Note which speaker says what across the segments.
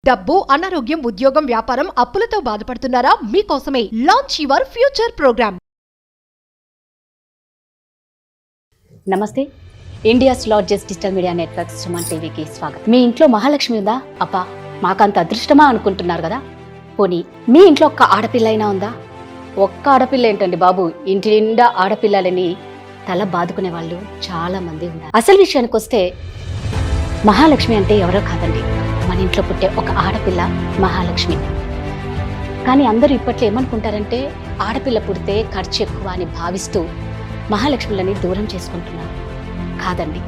Speaker 1: డబ్బు, అనారోగ్యం, ఉద్యోగం, వ్యాపారం, అప్పులతో బాధపడుతున్నారా? మీకోసమే లాంచ్ యువర్ ఫ్యూచర్ ప్రోగ్రామ్.
Speaker 2: నమస్తే, India's largest digital media network Suman టీవీకి స్వాగతం. మీ ఇంట్లో మహాలక్ష్మి ఉందా? అబ్బా, మాకంత అదృష్టమా అనుకుంటున్నారు కదా. పోనీ మీ ఇంట్లో ఒక్క ఆడపిల్ల అయినా ఉందా? ఒక్క ఆడపిల్ల ఏంటండి బాబు, ఇంటి నిండా ఆడపిల్లలని తల బాదుకునే వాళ్ళు చాలా మంది ఉన్నారు. అసలు విషయానికి వస్తే మహాలక్ష్మి అంటే ఎవరో కాదండి, మన ఇంట్లో పుట్టే ఒక ఆడపిల్ల మహాలక్ష్మి. కానీ అందరూ ఇప్పట్లో ఏమనుకుంటారంటే ఆడపిల్ల పుడితే ఖర్చు ఎక్కువ అని భావిస్తూ మహాలక్ష్మిలని దూరం చేసుకుంటున్నారు. కాదండి,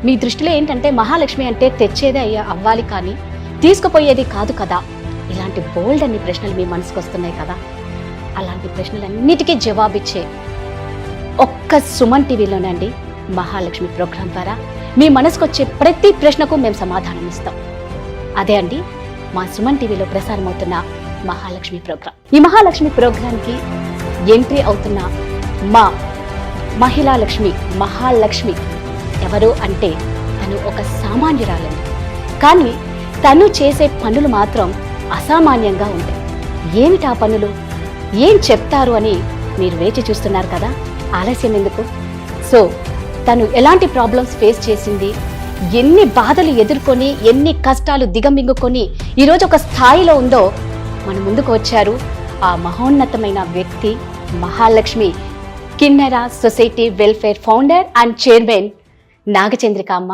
Speaker 2: మీ దృష్టిలో ఏంటంటే మహాలక్ష్మి అంటే తెచ్చేదే అవ్వాలి కానీ తీసుకుపోయేది కాదు కదా. ఇలాంటి బోల్డ్ అన్ని ప్రశ్నలు మీ మనసుకు వస్తున్నాయి కదా. అలాంటి ప్రశ్నలన్నిటికీ జవాబిచ్చే ఒక్క సుమన్ టీవీలోనే అండి మహాలక్ష్మి ప్రోగ్రాం ద్వారా మీ మనసుకు వచ్చే ప్రతి ప్రశ్నకు మేము సమాధానం ఇస్తాం. అదే అండి మా సుమన్ టీవీలో ప్రసారం అవుతున్న మహాలక్ష్మి ప్రోగ్రాం. ఈ మహాలక్ష్మి ప్రోగ్రాంకి ఎంట్రీ అవుతున్న మా మహిళా లక్ష్మి మహాలక్ష్మి ఎవరు అంటే తను ఒక సామాన్యురాలని, కానీ తను చేసే పనులు మాత్రం అసామాన్యంగా ఉంటాయి. ఏమిటా పనులు, ఏం చెప్తారు అని మీరు వేచి చూస్తున్నారు కదా. ఆలస్యం ఎందుకు? సో తను ఎలాంటి ప్రాబ్లమ్స్ ఫేస్ చేసింది, ఎన్ని బాధలు ఎదుర్కొని, ఎన్ని కష్టాలు దిగమింగుకొని ఈరోజు ఒక స్థాయిలో ఉందో మన ముందుకు వచ్చారు ఆ మహోన్నతమైన వ్యక్తి Mahalakshmi Kinnera society welfare founder and chairman Nagachandrika అమ్మ.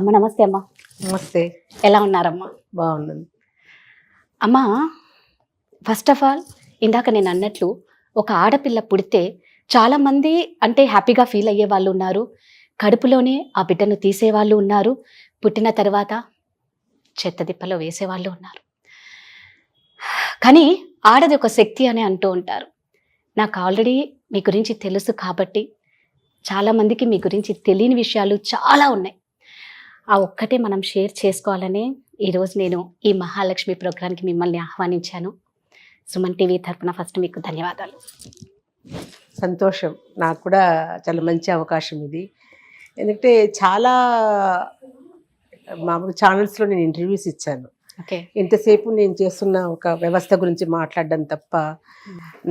Speaker 2: అమ్మ నమస్తే. అమ్మా
Speaker 3: నమస్తే.
Speaker 2: ఎలా ఉన్నారమ్మా?
Speaker 3: బాగున్నాను
Speaker 2: అమ్మా. ఫస్ట్ ఆఫ్ ఆల్, ఇందాక నేను అన్నట్లు ఒక ఆడపిల్ల పుడితే చాలామంది అంటే హ్యాపీగా ఫీల్ అయ్యే వాళ్ళు ఉన్నారు, కడుపులోనే ఆ బిడ్డను తీసేవాళ్ళు ఉన్నారు, పుట్టిన తర్వాత చెత్తదిప్పలో వేసేవాళ్ళు ఉన్నారు. కానీ ఆడది ఒక శక్తి అని అంటూ ఉంటారు. నాకు ఆల్రెడీ మీ గురించి తెలుసు కాబట్టి చాలామందికి మీ గురించి తెలియని విషయాలు చాలా ఉన్నాయి. ఆ ఒక్కటే మనం షేర్ చేసుకోవాలనే ఈరోజు నేను ఈ మహాలక్ష్మి ప్రోగ్రాంకి మిమ్మల్ని ఆహ్వానించాను. సుమన్ టీవీ తరపున ఫస్ట్ మీకు ధన్యవాదాలు.
Speaker 3: సంతోషం, నాకు కూడా చాలా మంచి అవకాశం ఇది. ఎందుకంటే చాలా మామూలు ఛానల్స్లో నేను ఇంటర్వ్యూస్ ఇచ్చాను.
Speaker 2: ఓకే,
Speaker 3: ఇంతసేపు నేను చేస్తున్న ఒక వ్యవస్థ గురించి మాట్లాడడం తప్ప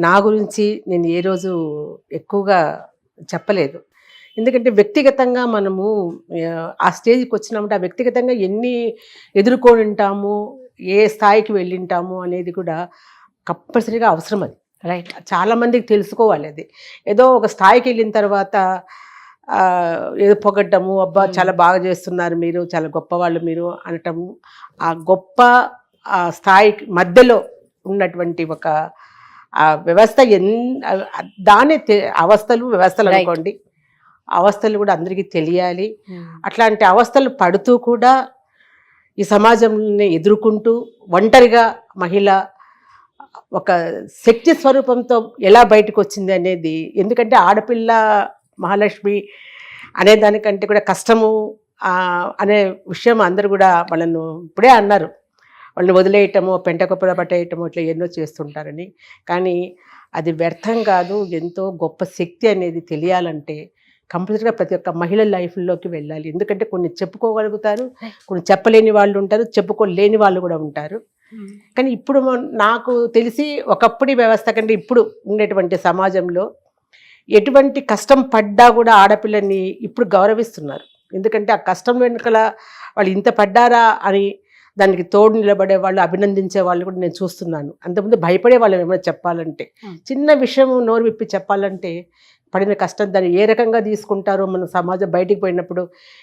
Speaker 3: నా గురించి నేను ఏ రోజు ఎక్కువగా చెప్పలేదు. ఎందుకంటే వ్యక్తిగతంగా మనము ఆ స్టేజ్కి వచ్చినామంటే ఆ వ్యక్తిగతంగా ఎన్ని ఎదుర్కొని ఉంటాము, ఏ స్థాయికి వెళ్ళింటాము అనేది కూడా కంపల్సరీగా అవసరం. అది
Speaker 2: రైట్,
Speaker 3: చాలామందికి తెలుసుకోవాలి. అది ఏదో ఒక స్థాయికి వెళ్ళిన తర్వాత ఏదో పొగడ్డము, అబ్బా చాలా బాగా చేస్తున్నారు మీరు, చాలా గొప్పవాళ్ళు మీరు అనటము, ఆ గొప్ప ఆ స్థాయి మధ్యలో ఉన్నటువంటి ఒక ఆ వ్యవస్థ దాని అవస్థలు వ్యవస్థలు అనుకోండి, అవస్థలు కూడా అందరికీ తెలియాలి. అట్లాంటి అవస్థలు పడుతూ కూడా ఈ సమాజంని ఎదుర్కొంటూ ఒంటరిగా మహిళ ఒక శక్తి స్వరూపంతో ఎలా బయటకు వచ్చింది అనేది. ఎందుకంటే ఆడపిల్ల మహాలక్ష్మి అనే దానికంటే కూడా కష్టము అనే విషయం అందరూ కూడా వాళ్ళను ఇప్పుడే అన్నారు. వాళ్ళని వదిలేయటము, పెంటకొప్పల పట్టేయటము, ఇట్లా ఎన్నో చేస్తుంటారని. కానీ అది వ్యర్థం కాదు. ఎంతో గొప్ప శక్తి అనేది తెలియాలంటే కంపల్సరీగా ప్రతి ఒక్క మహిళ లైఫ్లోకి వెళ్ళాలి. ఎందుకంటే కొన్ని చెప్పుకోగలుగుతారు, కొన్ని చెప్పలేని వాళ్ళు ఉంటారు, చెప్పుకోలేని వాళ్ళు కూడా ఉంటారు. కానీ ఇప్పుడు నాకు తెలిసి ఒకప్పటి వ్యవస్థ కంటే ఇప్పుడు ఉండేటువంటి సమాజంలో ఎటువంటి కష్టం పడ్డా కూడా ఆడపిల్లని ఇప్పుడు గౌరవిస్తున్నారు. ఎందుకంటే ఆ కష్టం వెనుకల వాళ్ళు ఇంత పడ్డారా అని దానికి తోడు నిలబడే వాళ్ళు, అభినందించే వాళ్ళు కూడా నేను చూస్తున్నాను. అంతకుముందు భయపడే వాళ్ళు ఏమైనా చెప్పాలంటే, చిన్న విషయం నోరు విప్పి చెప్పాలంటే పడిన కష్టం దాన్ని ఏ రకంగా తీసుకుంటారో, మన సమాజం బయటికి పోయినప్పుడు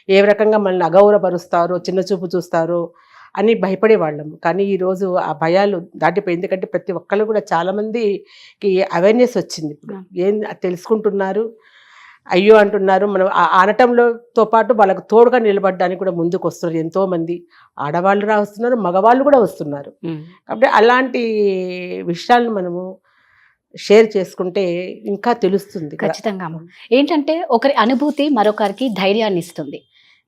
Speaker 3: ఏ రకంగా మనల్ని అగౌరవపరుస్తారో, చిన్న చూపు చూస్తారో అని భయపడేవాళ్ళము. కానీ ఈరోజు ఆ భయాలు దాటిపోయి, ఎందుకంటే ప్రతి ఒక్కళ్ళు కూడా చాలామందికి అవేర్నెస్ వచ్చింది. ఇప్పుడు ఏం తెలుసుకుంటున్నారు, అయ్యో అంటున్నారు. మనం అనటంలోతో పాటు వాళ్ళకు తోడుగా నిలబడడానికి కూడా ముందుకు వస్తున్నారు ఎంతోమంది. ఆడవాళ్ళు వస్తున్నారు, మగవాళ్ళు కూడా వస్తున్నారు. కాబట్టి అలాంటి విషయాలను మనము షేర్ చేసుకుంటే ఇంకా తెలుస్తుంది.
Speaker 2: ఖచ్చితంగా అమ్మ. ఏంటంటే ఒకరి అనుభూతి మరొకరికి ధైర్యాన్ని ఇస్తుంది.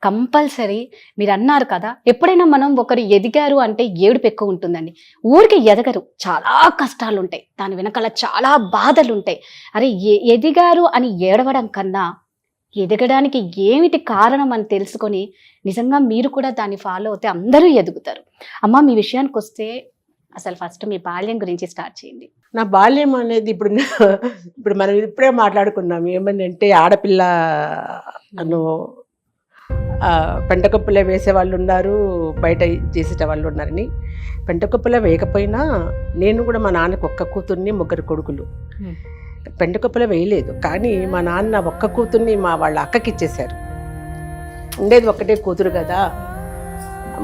Speaker 2: కంపల్సరీ మీరు అన్నారు కదా, ఎప్పుడైనా మనం ఒకరు ఎదిగారు అంటే ఏడుపు ఎక్కువ ఉంటుందండి. ఊరికి ఎదగరు, చాలా కష్టాలు ఉంటాయి, దాని వెనకాల చాలా బాధలు ఉంటాయి. అరే ఎదిగారు అని ఏడవడం కన్నా ఎదగడానికి ఏమిటి కారణం అని తెలుసుకొని నిజంగా మీరు కూడా దాన్ని ఫాలో అవుతే అందరూ ఎదుగుతారు. అమ్మ, మీ విషయానికి వస్తే అసలు ఫస్ట్ మీ బాల్యం గురించి స్టార్ట్ చేయండి.
Speaker 3: నా బాల్యం అనేది ఇప్పుడు మనం ఇప్పుడే మాట్లాడుకున్నాం. ఏమనంటే ఆడపిల్ల పెంటకొప్పులే వేసే వాళ్ళు ఉన్నారు, బయట చేసేట వాళ్ళు ఉన్నారని. పెంటకొప్పులే వేయకపోయినా నేను కూడా మా నాన్నకు ఒక్క కూతుర్ని, ముగ్గురు కొడుకులు. పెంటకొప్పులే వేయలేదు, కానీ మా నాన్న ఒక్క కూతుర్ని వాళ్ళ అక్కకి ఇచ్చేశారు. ఉండేది ఒక్కటే కూతురు కదా,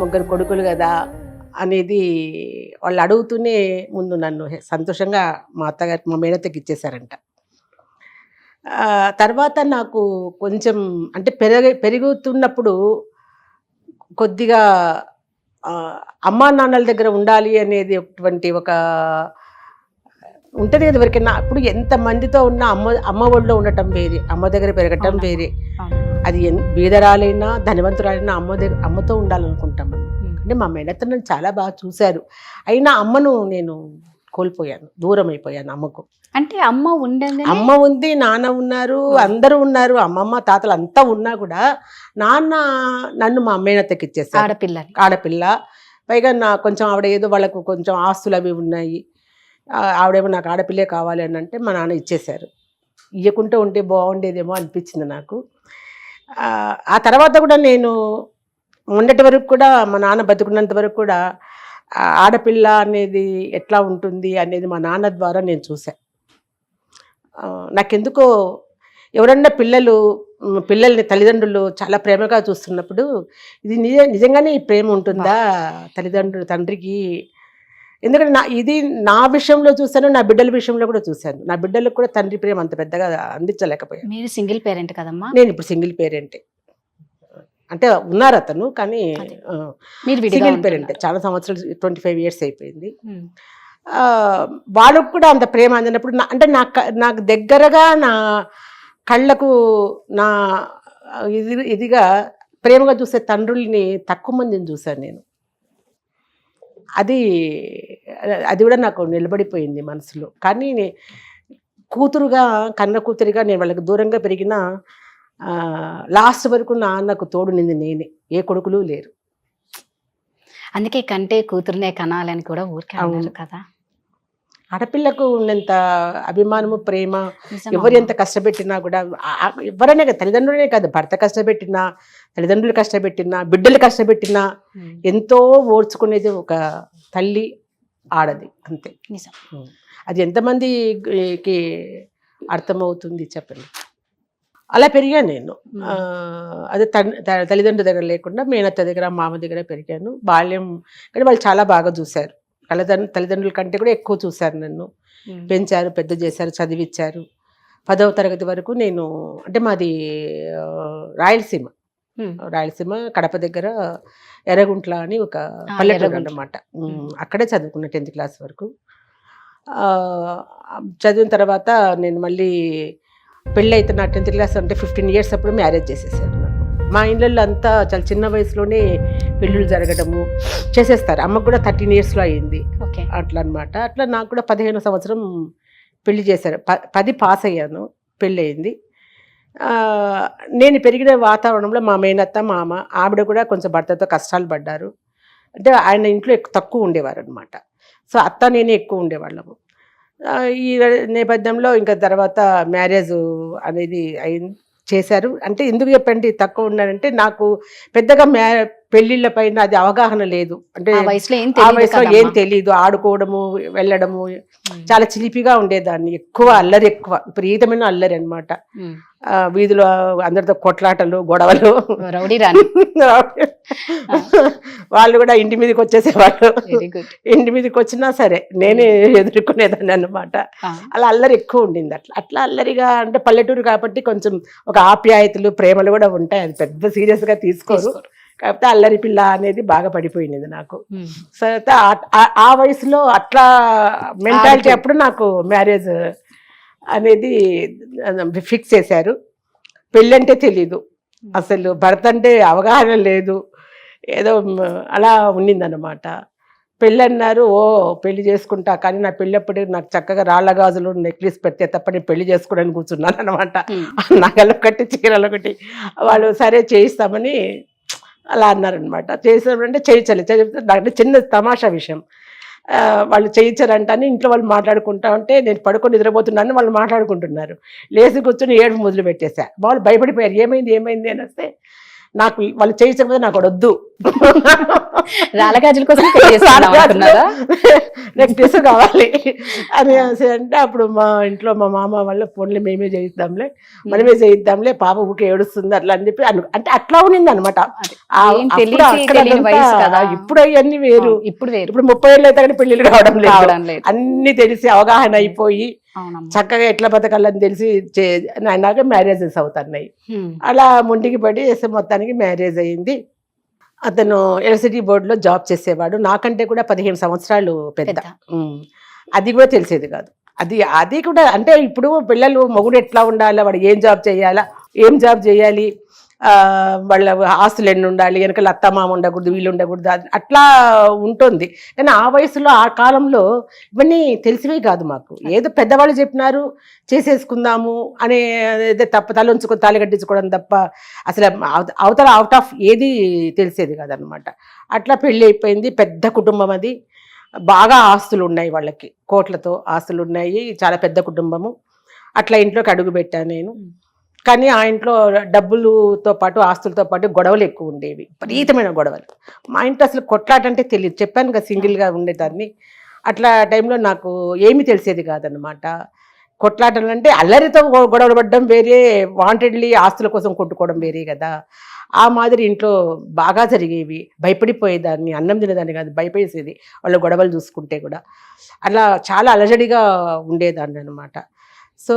Speaker 3: ముగ్గురు కొడుకులు కదా అనేది వాళ్ళు అడుగుతూనే ముందు నన్ను సంతోషంగా మా అత్తగారికి, మా మేనత్తకి ఇచ్చేశారంట. తర్వాత నాకు కొంచెం అంటే పెరుగుతున్నప్పుడు కొద్దిగా అమ్మా నాన్నల దగ్గర ఉండాలి అనేది ఒక ఉంటుంది కదా ఎవరికైనా. అప్పుడు ఎంతమందితో ఉన్నా అమ్మ ఒళ్ళో ఉండటం వేరే, అమ్మ దగ్గర పెరగటం వేరే. అది బీదరాలైనా ధనవంతురాలైనా అమ్మతో ఉండాలనుకుంటాం మనం. అంటే మా మేనత్త నన్ను చాలా బాగా చూశారు, అయినా అమ్మను నేను కోల్పోయాను, దూరం అయిపోయాను అమ్మకు.
Speaker 2: అంటే అమ్మ
Speaker 3: ఉంది, నాన్న ఉన్నారు, అందరూ ఉన్నారు, అమ్మమ్మ తాతలు అంతా ఉన్నా కూడా నాన్న నన్ను మా మేనత్తకి ఇచ్చేసారు. ఆడపిల్ల పైగా కొంచెం ఆవిడ ఏదో వాళ్ళకు కొంచెం ఆస్తులు అవి ఉన్నాయి, ఆవిడేమో నాకు ఆడపిల్లే కావాలి అని అంటే మా నాన్న ఇచ్చేశారు. ఇవ్వకుంటూ ఉంటే బాగుండేదేమో అనిపించింది నాకు. ఆ తర్వాత కూడా నేను మొన్నటి వరకు కూడా, మా నాన్న బతుకున్నంత వరకు కూడా ఆడపిల్ల అనేది ఎట్లా ఉంటుంది అనేది మా నాన్న ద్వారా నేను చూశాను. నాకెందుకో ఎవరన్నా పిల్లల్ని తల్లిదండ్రులు చాలా ప్రేమగా చూస్తున్నప్పుడు ఇది నిజంగానే ఈ ప్రేమ ఉంటుందా తండ్రికి? ఎందుకంటే ఇది నా విషయంలో చూశాను, నా బిడ్డల విషయంలో కూడా చూశాను. నా బిడ్డలకు కూడా తండ్రి ప్రేమ అంత పెద్దగా అందించలేకపోయాను.
Speaker 2: మీరు సింగిల్ పేరెంట్ కదమ్మా?
Speaker 3: నేను ఇప్పుడు సింగిల్ పేరెంటే. అంటే ఉన్నారు అతను, కానీ సింగిల్ పేరెంట్. చాలా సంవత్సరాలు, 25 years అయిపోయింది. వాళ్ళకు కూడా అంత ప్రేమ అందినప్పుడు అంటే నాకు దగ్గరగా నా కళ్ళకు నా ఇదిగా ప్రేమగా చూసే తండ్రుల్ని తక్కువ మందిని చూశాను నేను. అది కూడా నాకు నిలబడిపోయింది మనసులో. కానీ కూతురుగా, కన్న కూతురిగా నేను వాళ్ళకి దూరంగా పెరిగిన లాస్ట్ వరకు నాన్నకు తోడు నింది నేనే, ఏ కొడుకులు లేరు.
Speaker 2: అందుకే కంటే కూతురునే కనాలని కూడా ఊరికే అన్నారు కదా.
Speaker 3: ఆడపిల్లకు ఉన్నంత అభిమానము, ప్రేమ ఎవరు ఎంత కష్టపెట్టినా కూడా, ఎవరైనా తల్లిదండ్రులనే కాదు, భర్త కష్టపెట్టినా, తల్లిదండ్రులు కష్టపెట్టినా, బిడ్డలు కష్టపెట్టినా ఎంతో ఓర్చుకునేది ఒక తల్లి, ఆడది, అంతే. అది ఎంతమందికి అర్థమవుతుంది చెప్పండి. అలా పెరిగాను నేను. అదే తల్లిదండ్రుల దగ్గర లేకుండా మేనత్త దగ్గర, మామ దగ్గర పెరిగాను. బాల్యం కానీ వాళ్ళు చాలా బాగా చూశారు. తల్లిదండ్రుల కంటే కూడా ఎక్కువ చూశారు నన్ను. పెంచారు, పెద్ద చేశారు, చదివించారు. 10వ తరగతి వరకు నేను, అంటే మాది రాయలసీమ, కడప దగ్గర ఎర్రగుంట్ల అని ఒక పల్లెటూరు అన్నమాట. అక్కడే చదువుకున్నా 10th class వరకు. చదివిన తర్వాత నేను మళ్ళీ పెళ్ళి అయితే నా 10th class అంటే 15 years అప్పుడు మ్యారేజ్ చేసేసారు నాకు. మా ఇళ్ళల్లో అంతా చాలా చిన్న వయసులోనే పెళ్ళిళ్ళు జరగడము చేసేస్తారు. అమ్మకు కూడా 13 yearsలో అయ్యింది అట్లా అనమాట. అట్లా నాకు కూడా 15వ సంవత్సరం పెళ్లి చేశారు. 10 పాస్ అయ్యాను, పెళ్ళి అయింది. నేను పెరిగిన వాతావరణంలో మా మేనత్త, మామ, ఆవిడ కూడా కొంచెం భర్తతో కష్టాలు పడ్డారు. అంటే ఆయన ఇంట్లో తక్కువ ఉండేవారు అనమాట. సో అత్త నేనే ఎక్కువ ఉండేవాళ్ళము. ఈ నేపథ్యంలో ఇంకా తర్వాత మ్యారేజ్ అనేది చేశారు. అంటే ఎందుకు చెప్పండి తక్కువ ఉన్నారంటే, నాకు పెద్దగా పెళ్లిళ్ళ పైన అది అవగాహన లేదు. అంటే
Speaker 2: ఆ వయసులో ఏం
Speaker 3: ఆ
Speaker 2: తెలియదు
Speaker 3: వయసులో
Speaker 2: కదమ్మా.
Speaker 3: ఏం తెలియదు, ఆడుకోవడము వెళ్ళడము, చాలా చిలిపిగా ఉండేదాన్ని. ఎక్కువ అల్లరి, ఎక్కువ విపరీతమైన అల్లరి అనమాట.
Speaker 2: ఉమ్.
Speaker 3: వీధిలో అందరితో కొట్లాటలు, గొడవలు.
Speaker 2: రౌడీ రాణి.
Speaker 3: వాళ్ళు కూడా ఇంటి మీదకి వచ్చేసేవాళ్ళు.
Speaker 2: Very good.
Speaker 3: ఇంటి మీదకి వచ్చినా సరే నేనే ఎదుర్కొనేదాన్ని అనమాట. అలా అల్లరి ఎక్కువ ఉండింది. అట్లా అట్లా అల్లరిగా, అంటే పల్లెటూరు కాబట్టి కొంచెం ఒక ఆప్యాయతలు, ప్రేమలు కూడా ఉంటాయి. అది పెద్ద సీరియస్ గా తీసుకోరు. కాకపోతే అల్లరి పిల్ల అనేది బాగా పడిపోయింది నాకు. సో ఆ వయసులో అట్లా మెంటాలిటీ అప్పుడు నాకు మ్యారేజ్ అనేది ఫిక్స్ చేశారు. పెళ్ళంటే తెలీదు, అసలు భర్త అంటే అవగాహన లేదు, ఏదో అలా ఉండిందన్నమాట. పెళ్ళి అన్నారు, ఓ పెళ్లి చేసుకుంటా, కానీ నా పెళ్ళప్పుడు నాకు చక్కగా రాళ్ళ గాజులు నెక్లెస్ పెడితే తప్ప నేను పెళ్లి చేసుకోవడానికి కూర్చున్నాను అనమాట. నగలు ఒకటి, చీరలు ఒకటి. వాళ్ళు సరే చేయిస్తామని అలా అన్నారనమాట. చేసినప్పుడంటే చేయించాలి. చిన్న తమాషా విషయం, వాళ్ళు చేయించారంటని ఇంట్లో వాళ్ళు మాట్లాడుకుంటా ఉంటే నేను పడుకొని నిద్రపోతున్నాను, వాళ్ళు మాట్లాడుకుంటున్నారు. లేచి కూర్చొని ఏడుపు మొదలు పెట్టేశా. వాళ్ళు భయపడిపోయారు, ఏమైంది ఏమైంది అని వస్తే నాకు వాళ్ళు చేయించకపోతే నాకు వద్దు,
Speaker 2: రాళ్ళగాజుల కోసం
Speaker 3: నెక్లెస్ కావాలి అని అంటే అప్పుడు మా ఇంట్లో మా మామ వాళ్ళ ఫోన్లో మేమే చేయిద్దాంలే, మనమే చేయిద్దాంలే, పాప ఊకే ఏడుస్తుంది అట్లా అని చెప్పి అంటే అట్లా ఉన్నింది అనమాట. ఇప్పుడు అవన్నీ వేరు. ఇప్పుడు 30 ఏళ్ళు అయితే కానీ పెళ్లిళ్ళు కావడం లేదు. అన్ని తెలిసి అవగాహన అయిపోయి చక్కగా ఎట్లా బతకాలని తెలిసి నాయనగా మ్యారేజెస్ అవుతున్నాయి. అలా ముండికి పడి మొత్తానికి మ్యారేజ్ అయ్యింది. అతను ఎలక్ట్రిసిటీ బోర్డులో జాబ్ చేసేవాడు, నాకంటే కూడా 15 సంవత్సరాలు పెద్ద. అది కూడా తెలిసేది కాదు. అది కూడా అంటే ఇప్పుడు పిల్లలు మొగుడు ఎట్లా ఉండాలా, వాడు ఏం జాబ్ చేయాలి, వాళ్ళ ఆస్తులు ఎన్ని ఉండాలి, వెనకాల అత్తమామ ఉండకూడదు, వీళ్ళు ఉండకూడదు, అట్లా ఉంటుంది. కానీ ఆ వయసులో ఆ కాలంలో ఇవన్నీ తెలిసివే కాదు మాకు. ఏదో పెద్దవాళ్ళు చెప్పినారు చేసేసుకుందాము అనే తప్ప, తలొంచుకొని తాళి కట్టించుకోవడం తప్ప అసలు అవతల అవుట్ ఆఫ్ ఏది తెలిసేది కాదనమాట. అట్లా పెళ్ళి అయిపోయింది. పెద్ద కుటుంబం అది, బాగా ఆస్తులు ఉన్నాయి వాళ్ళకి, కోట్లతో ఆస్తులు ఉన్నాయి, చాలా పెద్ద కుటుంబము. అట్లా ఇంట్లోకి అడుగు పెట్టాను నేను. కానీ ఆ ఇంట్లో డబ్బులతో పాటు ఆస్తులతో పాటు గొడవలు ఎక్కువ ఉండేవి, విపరీతమైన గొడవలు. మా ఇంట్లో అసలు కొట్లాటంటే తెలియదు, చెప్పాను కదా సింగిల్గా ఉండేదాన్ని. అట్లా టైంలో నాకు ఏమీ తెలిసేది కాదనమాట. కొట్లాటలు అంటే అల్లరితో గొడవలు పడడం వేరే, వాంటెడ్లీ ఆస్తుల కోసం కొట్టుకోవడం వేరే కదా. ఆ మాదిరి ఇంట్లో బాగా జరిగేవి. భయపడిపోయేదాన్ని, అన్నం తినేదాన్ని కాదు, భయపడేసేది వాళ్ళ గొడవలు చూసుకుంటే కూడా. అలా చాలా అలజడిగా ఉండేదాన్ని అనమాట. సో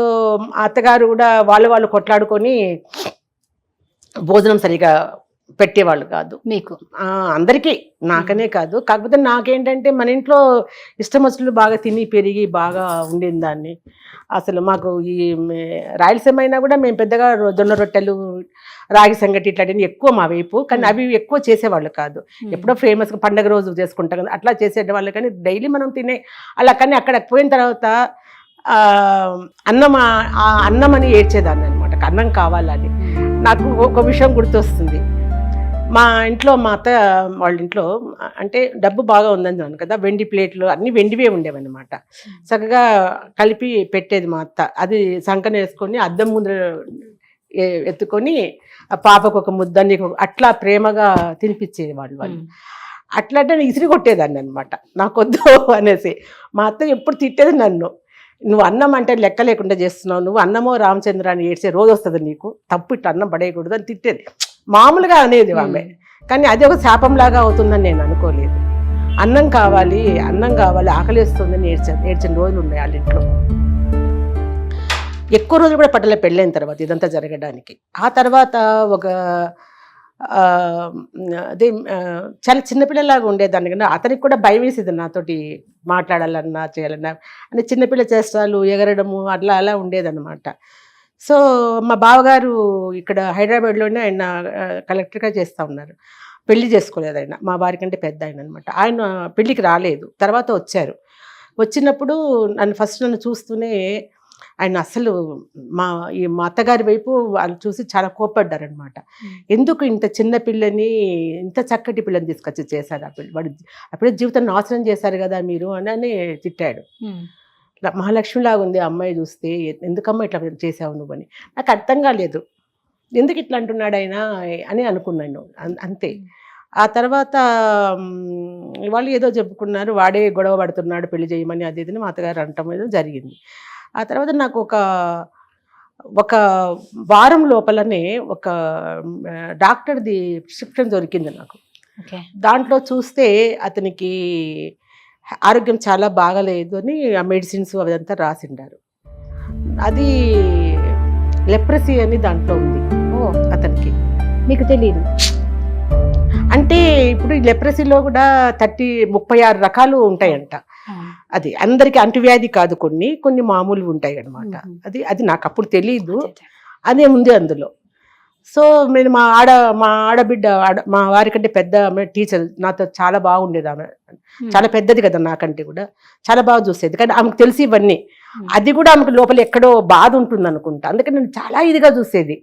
Speaker 3: అత్తగారు కూడా వాళ్ళు కొట్లాడుకొని భోజనం సరిగా పెట్టేవాళ్ళు కాదు
Speaker 2: మీకు,
Speaker 3: అందరికీ, నాకనే కాదు. కాకపోతే నాకేంటంటే మన ఇంట్లో ఇష్టం వచ్చినట్లు బాగా తిని పెరిగి బాగా ఉండేది దాన్ని. అసలు మాకు ఈ రాయలసీమ అయినా కూడా మేము పెద్దగా జొన్న రొట్టెలు, రాగి సంగటి ఇట్లాంటివి ఎక్కువ మా వైపు, కానీ అవి ఎక్కువ చేసేవాళ్ళు కాదు. ఎప్పుడో ఫేమస్గా పండగ రోజు చేసుకుంటాం కదా, అట్లా చేసేవాళ్ళు. కానీ డైలీ మనం తినే అలా. కానీ అక్కడ పోయిన తర్వాత అన్నం అని ఏడ్చేదాన్ని అనమాట, అన్నం కావాలని. నాకు ఒక విషయం గుర్తొస్తుంది. మా ఇంట్లో మా అత్త వాళ్ళ ఇంట్లో అంటే డబ్బు బాగా ఉందని కదా, వెండి ప్లేట్లు అన్నీ వెండివే ఉండేవన్నమాట. చక్కగా కలిపి పెట్టేది మా అత్త. అది సంకన వేసుకొని అద్దం ముందు ఎత్తుకొని పాపకు ఒక ముద్ద, నీకు అట్లా ప్రేమగా తినిపించేది వాళ్ళు. అట్లా అంటే నేను ఇసిరి కొట్టేదాన్ని అనమాట, నాకొద్దు అనేసి. మా అత్త ఎప్పుడు తిట్టేది నన్ను, నువ్వు అన్నం అంటే లెక్క లేకుండా చేస్తున్నావు, నువ్వు అన్నమో రామచంద్ర అని ఏడ్చే రోజు వస్తుంది నీకు, తప్పు ఇట్లా అన్నం పడేయకూడదు అని తిట్టేది. మామూలుగా అనేది ఆమె, కానీ అది ఒక శాపంలాగా అవుతుందని నేను అనుకోలేదు. అన్నం కావాలి ఆకలిస్తుందని ఏడ్చిన రోజులు ఉన్నాయి వాళ్ళ ఇంట్లో. ఎక్కువ రోజులు కూడా పట్టలే పెళ్ళైన తర్వాత ఇదంతా జరగడానికి. ఆ తర్వాత ఒక అదే చాలా చిన్నపిల్లలాగా ఉండేదాన్ని. కానీ అతనికి కూడా భయం వేసేది నాతోటి మాట్లాడాలన్నా చేయాలన్నా, అంటే చిన్నపిల్ల చేష్టాలు, ఎగరడము అలా ఉండేదన్నమాట. సో మా బావగారు ఇక్కడ హైదరాబాద్లోనే ఆయన కలెక్టర్గా చేస్తూ ఉన్నారు. పెళ్లి చేసుకోలేదు ఆయన, మా వారి కంటే పెద్ద ఆయన అనమాట. ఆయన పెళ్ళికి రాలేదు, తర్వాత వచ్చారు. వచ్చినప్పుడు నన్ను చూస్తూనే ఆయన అసలు మా అత్తగారి వైపు వాళ్ళు చూసి చాలా కోప్పడ్డారనమాట. ఎందుకు ఇంత చిన్న పిల్లని, ఇంత చక్కటి పిల్లని తీసుకొచ్చి చేశారు, వాడు అప్పుడే జీవితం నాశనం చేశారు కదా మీరు అని తిట్టాడు. మహాలక్ష్మిలాగా ఉంది ఆ అమ్మాయి చూస్తే, ఎందుకమ్మా ఇట్లా చేసావు నువ్వు అని. నాకు అర్థం కాలేదు, ఎందుకు ఇట్లా అంటున్నాడు ఆయన అని అనుకున్నాను అంతే. ఆ తర్వాత వాళ్ళు ఏదో చెప్పుకున్నారు, వాడే గొడవ పడుతున్నాడు పెళ్లి చేయమని, అది ఇది మా అత్తగారు అనటం ఏదో జరిగింది. ఆ తర్వాత నాకు ఒక వారం లోపలనే ఒక డాక్టర్ది ప్రిస్క్రిప్షన్ దొరికింది నాకు.
Speaker 2: ఓకే.
Speaker 3: దాంట్లో చూస్తే అతనికి ఆరోగ్యం చాలా బాగలేదు అని ఆ మెడిసిన్స్ అదంతా రాసిండారు. అది లెప్రసీ అని దాంట్లో ఉంది
Speaker 2: ఓ,
Speaker 3: అతనికి.
Speaker 2: మీకు తెలియదు?
Speaker 3: అంటే ఇప్పుడు ఈ లెప్రసీలో కూడా 36 రకాలు ఉంటాయంట. అది అందరికి అంటువ్యాధి కాదు, కొన్ని మామూలు ఉంటాయి అనమాట. అది నాకు అప్పుడు తెలియదు, అదే ఉంది అందులో. సో నేను మా ఆడబిడ్డ, మా వారికంటే పెద్ద ఆమె టీచర్, నాతో చాలా బాగుండేది. ఆమె చాలా పెద్దది కదా నాకంటే కూడా, చాలా బాగా చూసేది. కానీ ఆమెకు తెలిసి ఇవన్నీ, అది కూడా ఆమెకు లోపల ఎక్కడో బాధ ఉంటుంది అనుకుంటా. అందుకని నేను చాలా ఇదిగా చూసేది,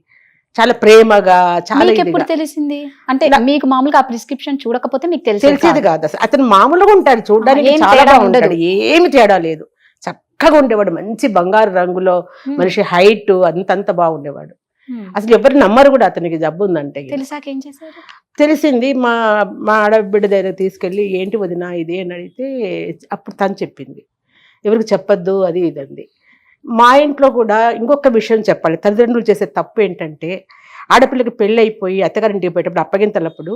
Speaker 3: చాలా ప్రేమగా, చాలా
Speaker 2: ఎప్పుడు తెలిసింది అంటే? మీకు మామూలుగా ఆ ప్రిస్క్రిప్షన్ చూడకపోతే మీకు
Speaker 3: తెలిసేది కాదు అసలు. అతను మామూలుగా ఉంటాడు, చూడడానికి చాలా బాగుంటాడు, ఏమి తేడా లేదు, చక్కగా ఉండేవాడు, మంచి బంగారు రంగులో మనిషి, హైట్ అంతంత బాగుండేవాడు. అసలు ఎవరు నమ్మరు కూడా అతనికి జబ్బు ఉందంటే.
Speaker 2: తెలిసాక ఏం చేశారు?
Speaker 3: తెలిసింది, మా ఆడబిడ్డ దగ్గర తీసుకెళ్ళి ఏంటి వదినా ఇది అని అడిగితే అప్పుడు తను చెప్పింది, ఎవరికి చెప్పొద్దు అది ఇదండి. మా ఇంట్లో కూడా ఇంకొక విషయం చెప్పాలి, తల్లిదండ్రులు చేసే తప్పు ఏంటంటే, ఆడపిల్లకి పెళ్ళి అయిపోయి అత్తగారింటికి పోయేటప్పుడు అప్పగింతలప్పుడు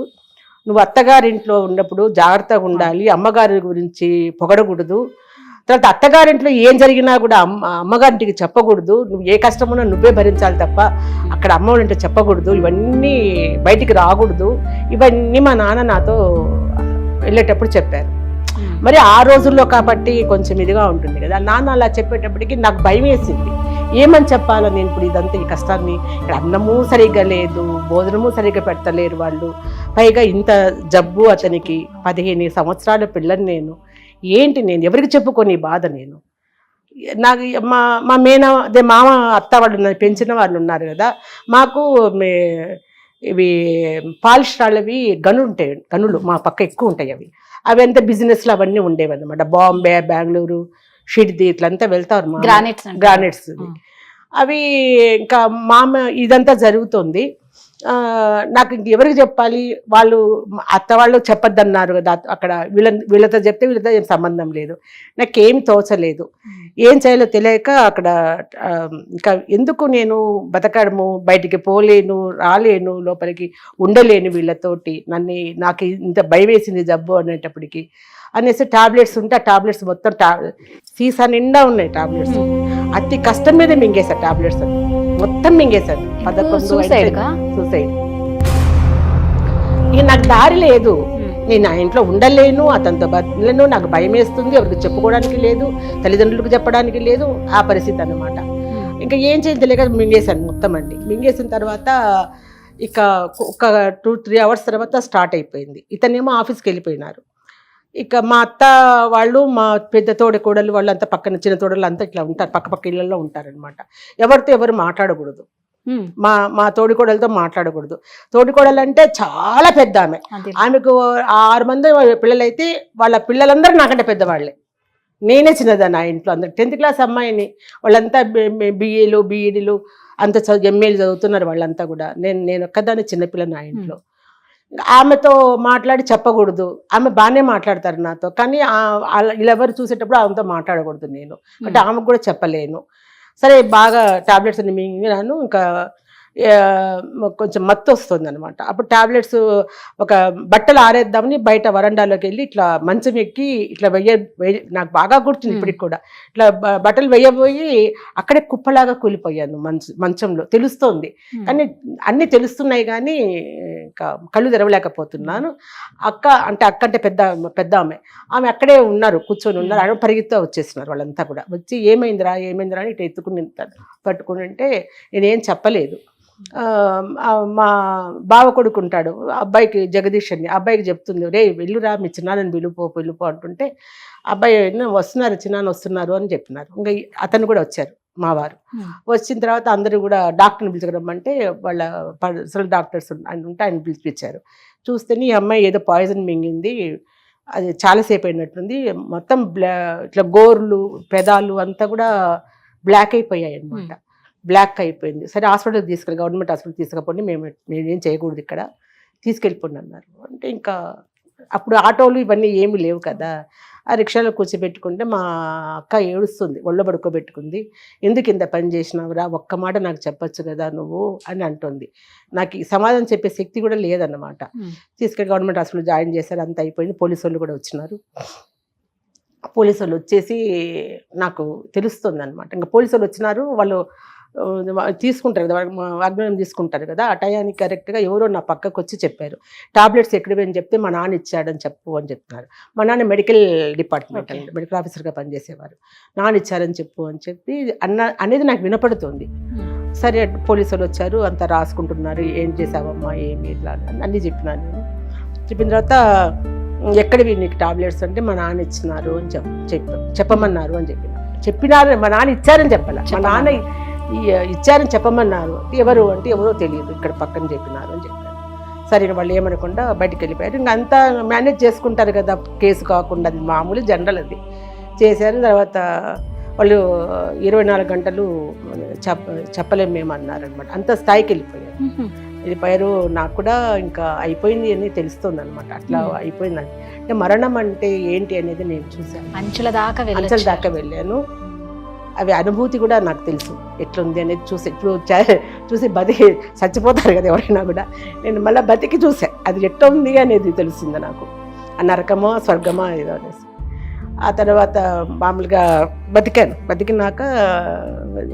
Speaker 3: నువ్వు అత్తగారింట్లో ఉన్నప్పుడు జాగ్రత్తగా ఉండాలి, అమ్మగారి గురించి పొగడకూడదు, తర్వాత అత్తగారింట్లో ఏం జరిగినా కూడా అమ్మగారింటికి చెప్పకూడదు, నువ్వు ఏ కష్టమున్నా నువ్వే భరించాలి తప్ప అక్కడ అమ్మ వాళ్ళంటే చెప్పకూడదు, ఇవన్నీ బయటికి రాకూడదు, ఇవన్నీ మా నాన్న నాతో వెళ్ళేటప్పుడు చెప్పారు. మరి ఆ రోజుల్లో కాబట్టి కొంచెం ఇదిగా ఉంటుంది కదా. నాన్న అలా చెప్పేటప్పటికి నాకు భయం వేసింది, ఏమని చెప్పాలో నేను ఇప్పుడు ఇదంతా ఈ కష్టాన్ని. ఇక్కడ అన్నము సరిగ్గా లేదు, భోజనము సరిగ్గా పెట్టలేరు వాళ్ళు, పైగా ఇంత జబ్బు అతనికి, 15 సంవత్సరాల పిల్లని నేను, ఏంటి నేను ఎవరికి చెప్పుకొని బాధ నేను. నాకు మా అదే మామ అత్త వాళ్ళు పెంచిన వాళ్ళు ఉన్నారు కదా, మాకు ఇవి పాలిష్ రాళ్ళవి గనులు మా పక్క ఎక్కువ ఉంటాయి. అవి అంతా బిజినెస్లు అవన్నీ ఉండేవి అనమాట. బాంబే, బెంగళూరు, షిడ్ది ఇట్లంతా వెళ్తారు, గ్రానైట్స్. అవి ఇంకా ఇదంతా జరుగుతుంది. నాకు ఎవరికి చెప్పాలి, వాళ్ళు అత్త వాళ్ళు చెప్పొద్దన్నారు కదా, అక్కడ వీళ్ళతో చెప్తే వీళ్ళతో ఏం సంబంధం లేదు, నాకేం తోచలేదు, ఏం చేయాలో తెలియక అక్కడ ఇంకా ఎందుకు నేను బతకడము, బయటికి పోలేను, రాలేను, లోపలికి ఉండలేను వీళ్ళతోటి, నాకు ఇంత భయం వేసింది జబ్బు అనేటప్పటికి అనేసి టాబ్లెట్స్ ఉంటే ఆ టాబ్లెట్స్ మొత్తం సీసా నిండా ఉన్నాయి టాబ్లెట్స్. అతి కష్టం మీద మింగేశారు టాబ్లెట్స్, మొత్తం మింగేశారు. 11 సూసైడ్. ఇక నాకు దారి లేదు, నేను ఆ ఇంట్లో ఉండలేను, అతనితో బతలేను, నాకు భయం వేస్తుంది, ఎవరికి చెప్పుకోవడానికి లేదు, తల్లిదండ్రులకు చెప్పడానికి లేదు, ఆ పరిస్థితి అన్నమాట. ఇంకా ఏం చేయాలి తెలియక మింగేశాను మొత్తం అండి. మింగేసిన తర్వాత ఇక ఒక 2-3 అవర్స్ తర్వాత స్టార్ట్ అయిపోయింది. ఇతనేమో ఆఫీస్కి వెళ్ళిపోయినారు. ఇక మా అత్త వాళ్ళు, మా పెద్ద తోడికోడలు వాళ్ళు అంతా పక్కన, చిన్న తోడలు అంతా ఇట్లా ఉంటారు, పక్క ఇళ్లలో ఉంటారనమాట. ఎవరితో ఎవరు మాట్లాడకూడదు, మా తోడికోడలతో మాట్లాడకూడదు. తోడికోడలు అంటే చాలా పెద్ద ఆమెకు 6 మంది పిల్లలైతే వాళ్ళ పిల్లలందరూ నాకంటే పెద్దవాళ్ళే, నేనే చిన్నదాన్ని ఆ ఇంట్లో. అందరు 10th క్లాస్ అమ్మాయిని, వాళ్ళంతా బిఏలు బీఈడీలు అంత ఎంఏలు చదువుతున్నారు వాళ్ళంతా కూడా. నేను ఒక్కదాన్ని చిన్నపిల్లని ఆ ఇంట్లో. ఆమెతో మాట్లాడి చెప్పకూడదు, ఆమె బాగానే మాట్లాడతారు నాతో, కానీ వీళ్ళెవరు చూసేటప్పుడు ఆమెతో మాట్లాడకూడదు నేను, అంటే ఆమెకు కూడా చెప్పలేను. సరే బాగా టాబ్లెట్స్ అన్ని మింగినాను, ఇంకా కొంచెం మత్తు వస్తుంది అనమాట. అప్పుడు టాబ్లెట్స్ ఒక బట్టలు ఆరేద్దామని బయట వరండాలోకి వెళ్ళి ఇట్లా మంచం ఎక్కి ఇట్లా నాకు బాగా గుర్తుంది ఇప్పటికి కూడా, ఇట్లా బట్టలు వెయ్యబోయి అక్కడే కుప్పలాగా కూలిపోయాను మంచంలో. తెలుస్తోంది కానీ అన్నీ తెలుస్తున్నాయి కానీ ఇంకా కళ్ళు తెరవలేకపోతున్నాను. అక్క అంటే పెద్ద ఆమె అక్కడే ఉన్నారు, కూర్చొని ఉన్నారు. ఆమె పరిగెత్తుతో వచ్చేస్తున్నారు వాళ్ళంతా కూడా. వచ్చి ఏమైందిరా అని ఇట్లా ఎత్తుకుని పట్టుకుని అంటే నేనేం చెప్పలేదు. మా బావ కొడుకుంటాడు, అబ్బాయికి జగదీష్ అని, అబ్బాయికి చెప్తుంది, రే వెళ్ళురా మీ చిన్నాన్నని పిలుపో అంటుంటే, అబ్బాయి వస్తున్నారు, చిన్నాన్న వస్తున్నారు అని చెప్పినారు. ఇంకా అతను కూడా వచ్చారు మా వారు. వచ్చిన తర్వాత అందరూ కూడా డాక్టర్ని పిలుచుకురమ్మంటే వాళ్ళ పర్సనల్ డాక్టర్స్ ఉంటే ఆయన పిలిపించారు. చూస్తే ఈ అమ్మాయి ఏదో పాయిజన్ మింగింది, అది చాలాసేపు అయినట్టుంది, మొత్తం ఇట్లా గోర్లు పెదాలు అంతా కూడా బ్లాక్ అయిపోయాయి అనమాట. బ్లాక్ అయిపోయింది. సరే హాస్పిటల్కి గవర్నమెంట్ హాస్పిటల్కి తీసుకుపోండి, మేము ఏం చేయకూడదు ఇక్కడ, తీసుకెళ్ళిపోండి అన్నారు. అంటే ఇంకా అప్పుడు ఆటోలు ఇవన్నీ ఏమీ లేవు కదా. ఆ రిక్షాలో కూర్చోబెట్టుకుంటే మా అక్క ఏడుస్తుంది, ఒళ్ళో పడుకోబెట్టుకుంది. ఎందుకు ఇంత పని చేసినావురా, ఒక్క మాట నాకు చెప్పొచ్చు కదా నువ్వు అని అంటుంది. నాకు ఈ సమాధానం చెప్పే శక్తి కూడా లేదన్నమాట. తీసుకెళ్ళి గవర్నమెంట్ హాస్పిటల్ జాయిన్ చేశారు, అంత అయిపోయింది. పోలీసు వాళ్ళు కూడా వచ్చినారు. పోలీసు వాళ్ళు వచ్చేసి నాకు తెలుస్తుంది అనమాట. ఇంకా పోలీసు వాళ్ళు వచ్చినారు, వాళ్ళు తీసుకుంటారు కదా, వాగ్దానం తీసుకుంటారు కదా. ఆ టయానికి కరెక్ట్గా ఎవరో నా పక్కకు వచ్చి చెప్పారు, టాబ్లెట్స్ ఎక్కడివి అని చెప్తే మా నాన్న ఇచ్చాడని చెప్పు అని చెప్తున్నారు. మా నాన్న మెడికల్ డిపార్ట్మెంట్ అండి, మెడికల్ ఆఫీసర్గా పనిచేసేవారు. నాన్న ఇచ్చారని చెప్పు అని చెప్పి అనేది నాకు వినపడుతుంది. సరే పోలీసు వాళ్ళు వచ్చారు, అంతా రాసుకుంటున్నారు. ఏం చేసావమ్మా, ఏమి ఇట్లా అన్నీ చెప్పినాను నేను. చెప్పిన తర్వాత ఎక్కడివి నీకు టాబ్లెట్స్ అంటే మా నాన్న ఇచ్చినారు అని చెప్పమన్నారు అని చెప్పినారు. మా నాన్న ఇచ్చారని చెప్పాల, మా నాన్న ఇచ్చారని చెప్పమన్నారు. ఎవరు అంటే ఎవరో తెలియదు, ఇక్కడ పక్కన చెప్పినారు అని చెప్పారు. సరే వాళ్ళు ఏమనకుండా బయటికి వెళ్ళిపోయారు. ఇంకా అంతా మేనేజ్ చేసుకుంటారు కదా, కేసు కాకుండా, అది మామూలు జనరల్ అది చేశారు. తర్వాత వాళ్ళు 24 గంటలు చెప్పలేము మేము అన్నారనమాట. అంత స్థాయికి వెళ్ళిపోయారు. నాకు కూడా ఇంకా అయిపోయింది అని తెలుస్తుంది అనమాట. అట్లా అయిపోయిందని అంటే మరణం అంటే ఏంటి అనేది నేను చూశాను. అంచెల దాకా వెళ్ళాను. అవి అనుభూతి కూడా నాకు తెలుసు ఎట్లుంది అనేది చూసి. ఇప్పుడు చూసి బతికి చచ్చిపోతారు కదా ఎవరైనా కూడా, నేను మళ్ళీ బతికి చూసా అది ఎట్లా ఉంది అనేది తెలిసింది నాకు. ఆ నరకమో స్వర్గమో ఏదో అనేసి. ఆ తర్వాత మామూలుగా బతికినాక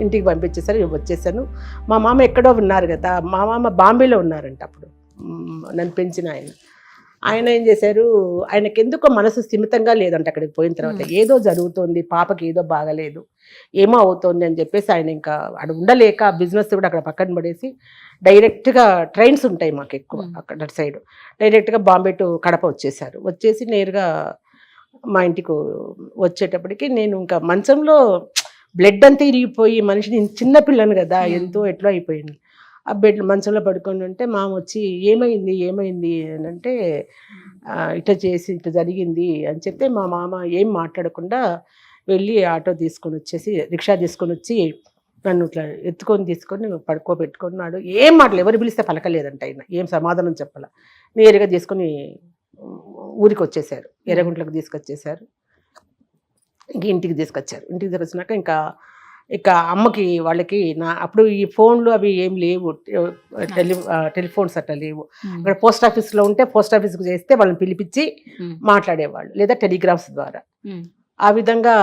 Speaker 3: ఇంటికి పంపించేసారు, వచ్చేసాను. మా మామ ఎక్కడో ఉన్నారు కదా, మా మామ బాంబేలో ఉన్నారంట అప్పుడు, నన్ను పెంచిన ఆయన ఏం చేశారు, ఆయనకి ఎందుకో మనసు స్థిమితంగా లేదంట. అక్కడికి పోయిన తర్వాత ఏదో జరుగుతుంది, పాపకి ఏదో బాగలేదు, ఏమో అవుతుంది అని చెప్పేసి ఆయన ఇంకా అక్కడ ఉండలేక బిజినెస్ కూడా అక్కడ పక్కన పడేసి డైరెక్ట్గా ట్రైన్స్ ఉంటాయి మాకు ఎక్కువ అక్కడ సైడ్, డైరెక్ట్గా బాంబే టు కడప వచ్చేసారు. వచ్చేసి నేరుగా మా ఇంటికి వచ్చేటప్పటికి నేను ఇంకా మంచంలో బ్లడ్ అంతా ఇరిగిపోయి, మనిషిని చిన్నపిల్లను కదా ఎంతో ఎట్లా అయిపోయింది. ఆ బెడ్ మంచంలో పడుకొని ఉంటే మామ వచ్చి ఏమైంది అని అంటే ఇట్లా జరిగింది అని చెప్తే మా మామ ఏం మాట్లాడకుండా వెళ్ళి ఆటో తీసుకొని వచ్చేసి, రిక్షా తీసుకొని వచ్చి నన్ను ఇట్లా తీసుకొని పడుకోబెట్టుకున్నాడు. ఏం మాటలు, ఎవరు పిలిస్తే పలకలేదంట ఆయన, ఏం సమాధానం చెప్పాల. నేరుగా తీసుకొని ఊరికి వచ్చేసారు, ఎర్రగుంట్లకు తీసుకొచ్చేసారు. ఇంటికి తీసుకొచ్చినాక ఇంకా అమ్మకి వాళ్ళకి అప్పుడు ఈ ఫోన్లు అవి ఏం లేవు, టెలిఫోన్స్ అట్లా లేవు. అక్కడ పోస్ట్ ఆఫీస్లో ఉంటే పోస్ట్ ఆఫీస్కి చేస్తే వాళ్ళని పిలిపించి మాట్లాడేవాళ్ళు, లేదా టెలిగ్రాఫ్స్ ద్వారా. ఆ విధంగా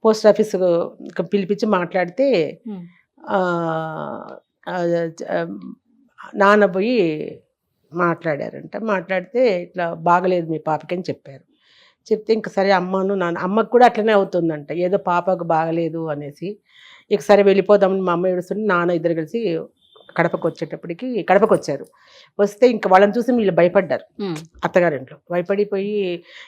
Speaker 3: పోస్ట్ ఆఫీస్ పిలిపించి మాట్లాడితే నాన్న పోయి మాట్లాడారంట. మాట్లాడితే ఇట్లా బాగలేదు మీ పాపకి అని చెప్పారు. చెప్తే ఇంక సరే అమ్మకు కూడా అట్లనే అవుతుందంట, ఏదో పాపకు బాగలేదు అనేసి. ఇక సరే వెళ్ళిపోదామని మా అమ్మ ఏడుస్తుంటే నాన్న ఇద్దరు కలిసి కడపకు వచ్చారు. వస్తే ఇంకా వాళ్ళని చూసి వీళ్ళు భయపడ్డారు. అత్తగారింట్లో భయపడిపోయి,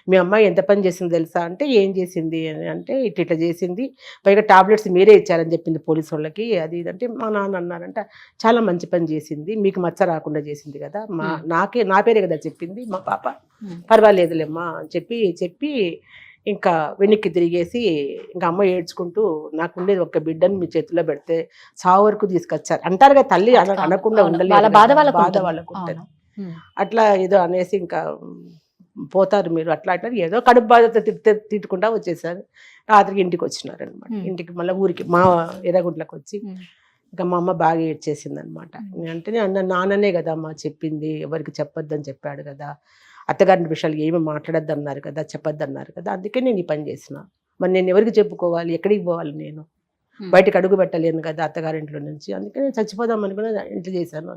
Speaker 3: మీ అమ్మాయి ఎంత పని చేసింది తెలుసా అంటే, ఏం చేసింది అని అంటే, ఇట్లా చేసింది, పైగా టాబ్లెట్స్ మీరే ఇచ్చారని చెప్పింది పోలీసు వాళ్ళకి, అది ఇదంటే. మా నాన్న అన్నారంట, చాలా మంచి పని చేసింది, మీకు మచ్చ రాకుండా చేసింది కదా, నా పేరే కదా చెప్పింది మా పాప, పర్వాలేదులేమ్మా అని చెప్పి ఇంకా వెనక్కి తిరిగేసి, ఇంకా అమ్మ ఏడ్చుకుంటూ, నాకుండేది ఒక్క బిడ్డను మీ చేతిలో పెడితే చావు వరకు తీసుకొచ్చారు అంటారు కదా, తల్లి అనకుండా ఉండలేదు, బాధ వాళ్ళకు ఉంటుంది. అట్లా ఏదో అనేసి ఇంకా పోతారు మీరు అట్లా ఏదో కడుపు బాధతో తిట్టుకుంటా వచ్చేసారు. రాత్రికి ఇంటికి వచ్చినారనమాట. ఇంటికి మళ్ళీ ఊరికి మా ఎర్రగుంట్లకు వచ్చి ఇంకా మా అమ్మ బాగా ఏడ్చేసింది అనమాట. అంటే నాన్ననే కదా అమ్మ చెప్పింది, ఎవరికి చెప్పొద్దని చెప్పాడు కదా, అత్తగారి విషయాలు ఏమి మాట్లాడద్దు అన్నారు కదా, చెప్పొద్దు అన్నారు కదా, అందుకే నేను ఈ పని చేసిన. మరి నేను ఎవరికి చెప్పుకోవాలి, ఎక్కడికి పోవాలి, నేను బయటకు అడుగు పెట్టలేను కదా అత్తగారింట్లో నుంచి, అందుకే నేను చచ్చిపోదాం అనుకుని ఇంట్లో చేశాను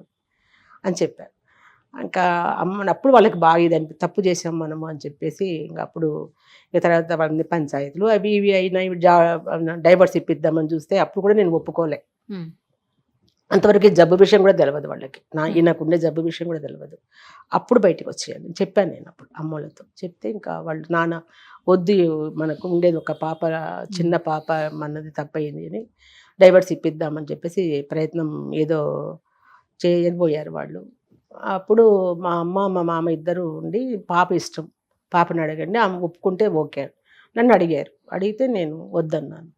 Speaker 3: అని చెప్పారు. ఇంకా అప్పుడు వాళ్ళకి బాగా ఇది తప్పు చేసాం మనము అని చెప్పేసి, ఇంకా అప్పుడు తర్వాత వాళ్ళని పంచాయతీలు అవి ఇవి అయినాయి, డైవర్స్ ఇప్పిద్దామని చూస్తే అప్పుడు కూడా నేను ఒప్పుకోలే. అంతవరకు జబ్బు విషయం కూడా తెలియదు వాళ్ళకి, ఈయనకుండే జబ్బు విషయం కూడా తెలియదు. అప్పుడు బయటకు వచ్చేయాలి చెప్పాను నేను అప్పుడు అమ్మలతో. చెప్తే ఇంకా వాళ్ళు, నాన్న వద్దు, మనకు ఉండేది ఒక పాప, చిన్న పాప, మనది తప్పయింది అని డైవర్స్ ఇప్పిద్దామని చెప్పేసి ప్రయత్నం ఏదో చేయబోయారు వాళ్ళు. అప్పుడు మా అమ్మ మా మామ ఇద్దరు ఉండి, పాప ఇష్టం, పాపని అడగండి, ఆమె ఒప్పుకుంటే ఓకే, నన్ను అడిగితే నేను వద్దన్నాను.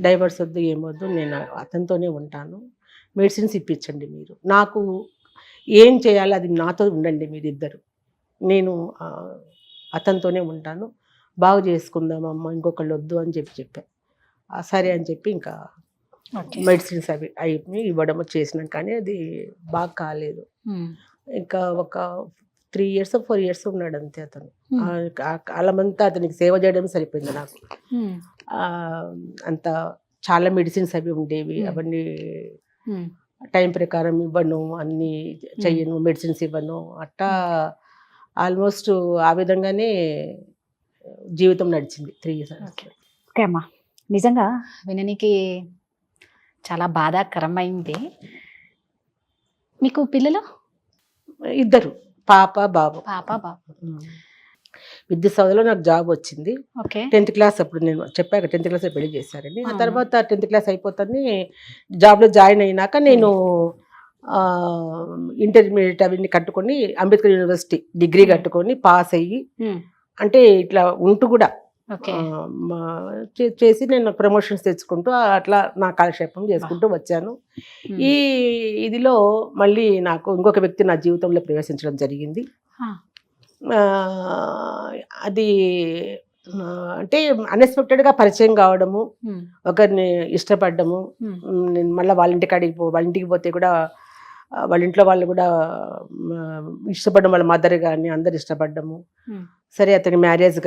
Speaker 3: డైవర్స్ వద్దు, ఏమొద్దు, నేను అతనితోనే ఉంటాను, మెడిసిన్స్ ఇప్పించండి మీరు, నాకు ఏం చేయాలి అది నాతో ఉండండి మీరిద్దరు, నేను అతనితోనే ఉంటాను, బాగు చేసుకుందాం అమ్మ, ఇంకొకళ్ళు వద్దు అని చెప్పాను. సరే అని చెప్పి ఇంకా మెడిసిన్స్ అవి ఇవ్వడం చేసినాం. కానీ అది బాగా కాలేదు. ఇంకా ఒక 3 years 4 years ఉన్నాడు అంతే అతను. ఆ కాలమంతా అతనికి సేవ చేయడం సరిపోయింది నాకు. అంత చాలా మెడిసిన్స్ అవి ఉండేవి, అవన్నీ టైం ప్రకారం ఇవ్వను, అన్నీ చెయ్యను, మెడిసిన్స్ ఇవ్వను, అట్టా ఆల్మోస్ట్ ఆ విధంగానే జీవితం నడిచింది 3 years.
Speaker 2: ఓకే అమ్మా, నిజంగా విననికి చాలా బాధాకరమైంది. మీకు పిల్లలు?
Speaker 3: 2, పాప బాబు. విద్యుత్ సౌధలో నాకు జాబ్ వచ్చింది. 10th class అప్పుడు నేను చెప్పాక 10th class పెళ్లి చేశారండి. ఆ తర్వాత 10th class అయిపోతానే జాబ్లో జాయిన్ అయినాక నేను ఇంటర్మీడియట్ అవన్నీ కట్టుకొని అంబేద్కర్ యూనివర్సిటీ డిగ్రీ కట్టుకొని పాస్ అయ్యి, అంటే ఇట్లా ఉంటూ కూడా చేసి నేను ప్రమోషన్స్ తెచ్చుకుంటూ అట్లా నా కాలక్షేపం చేసుకుంటూ వచ్చాను. ఈ ఇదిలో మళ్ళీ నాకు ఇంకొక వ్యక్తి నా జీవితంలో ప్రవేశించడం జరిగింది. అది అంటే అన్ఎక్స్పెక్టెడ్గా పరిచయం కావడము, ఒకరిని ఇష్టపడ్డము. నేను మళ్ళీ వాళ్ళ ఇంటికి పోతే కూడా వాళ్ళ ఇంట్లో వాళ్ళు కూడా ఇష్టపడడం, వాళ్ళ మదర్ కానీ అందరు ఇష్టపడ్డము. సరే అతని మ్యారేజ్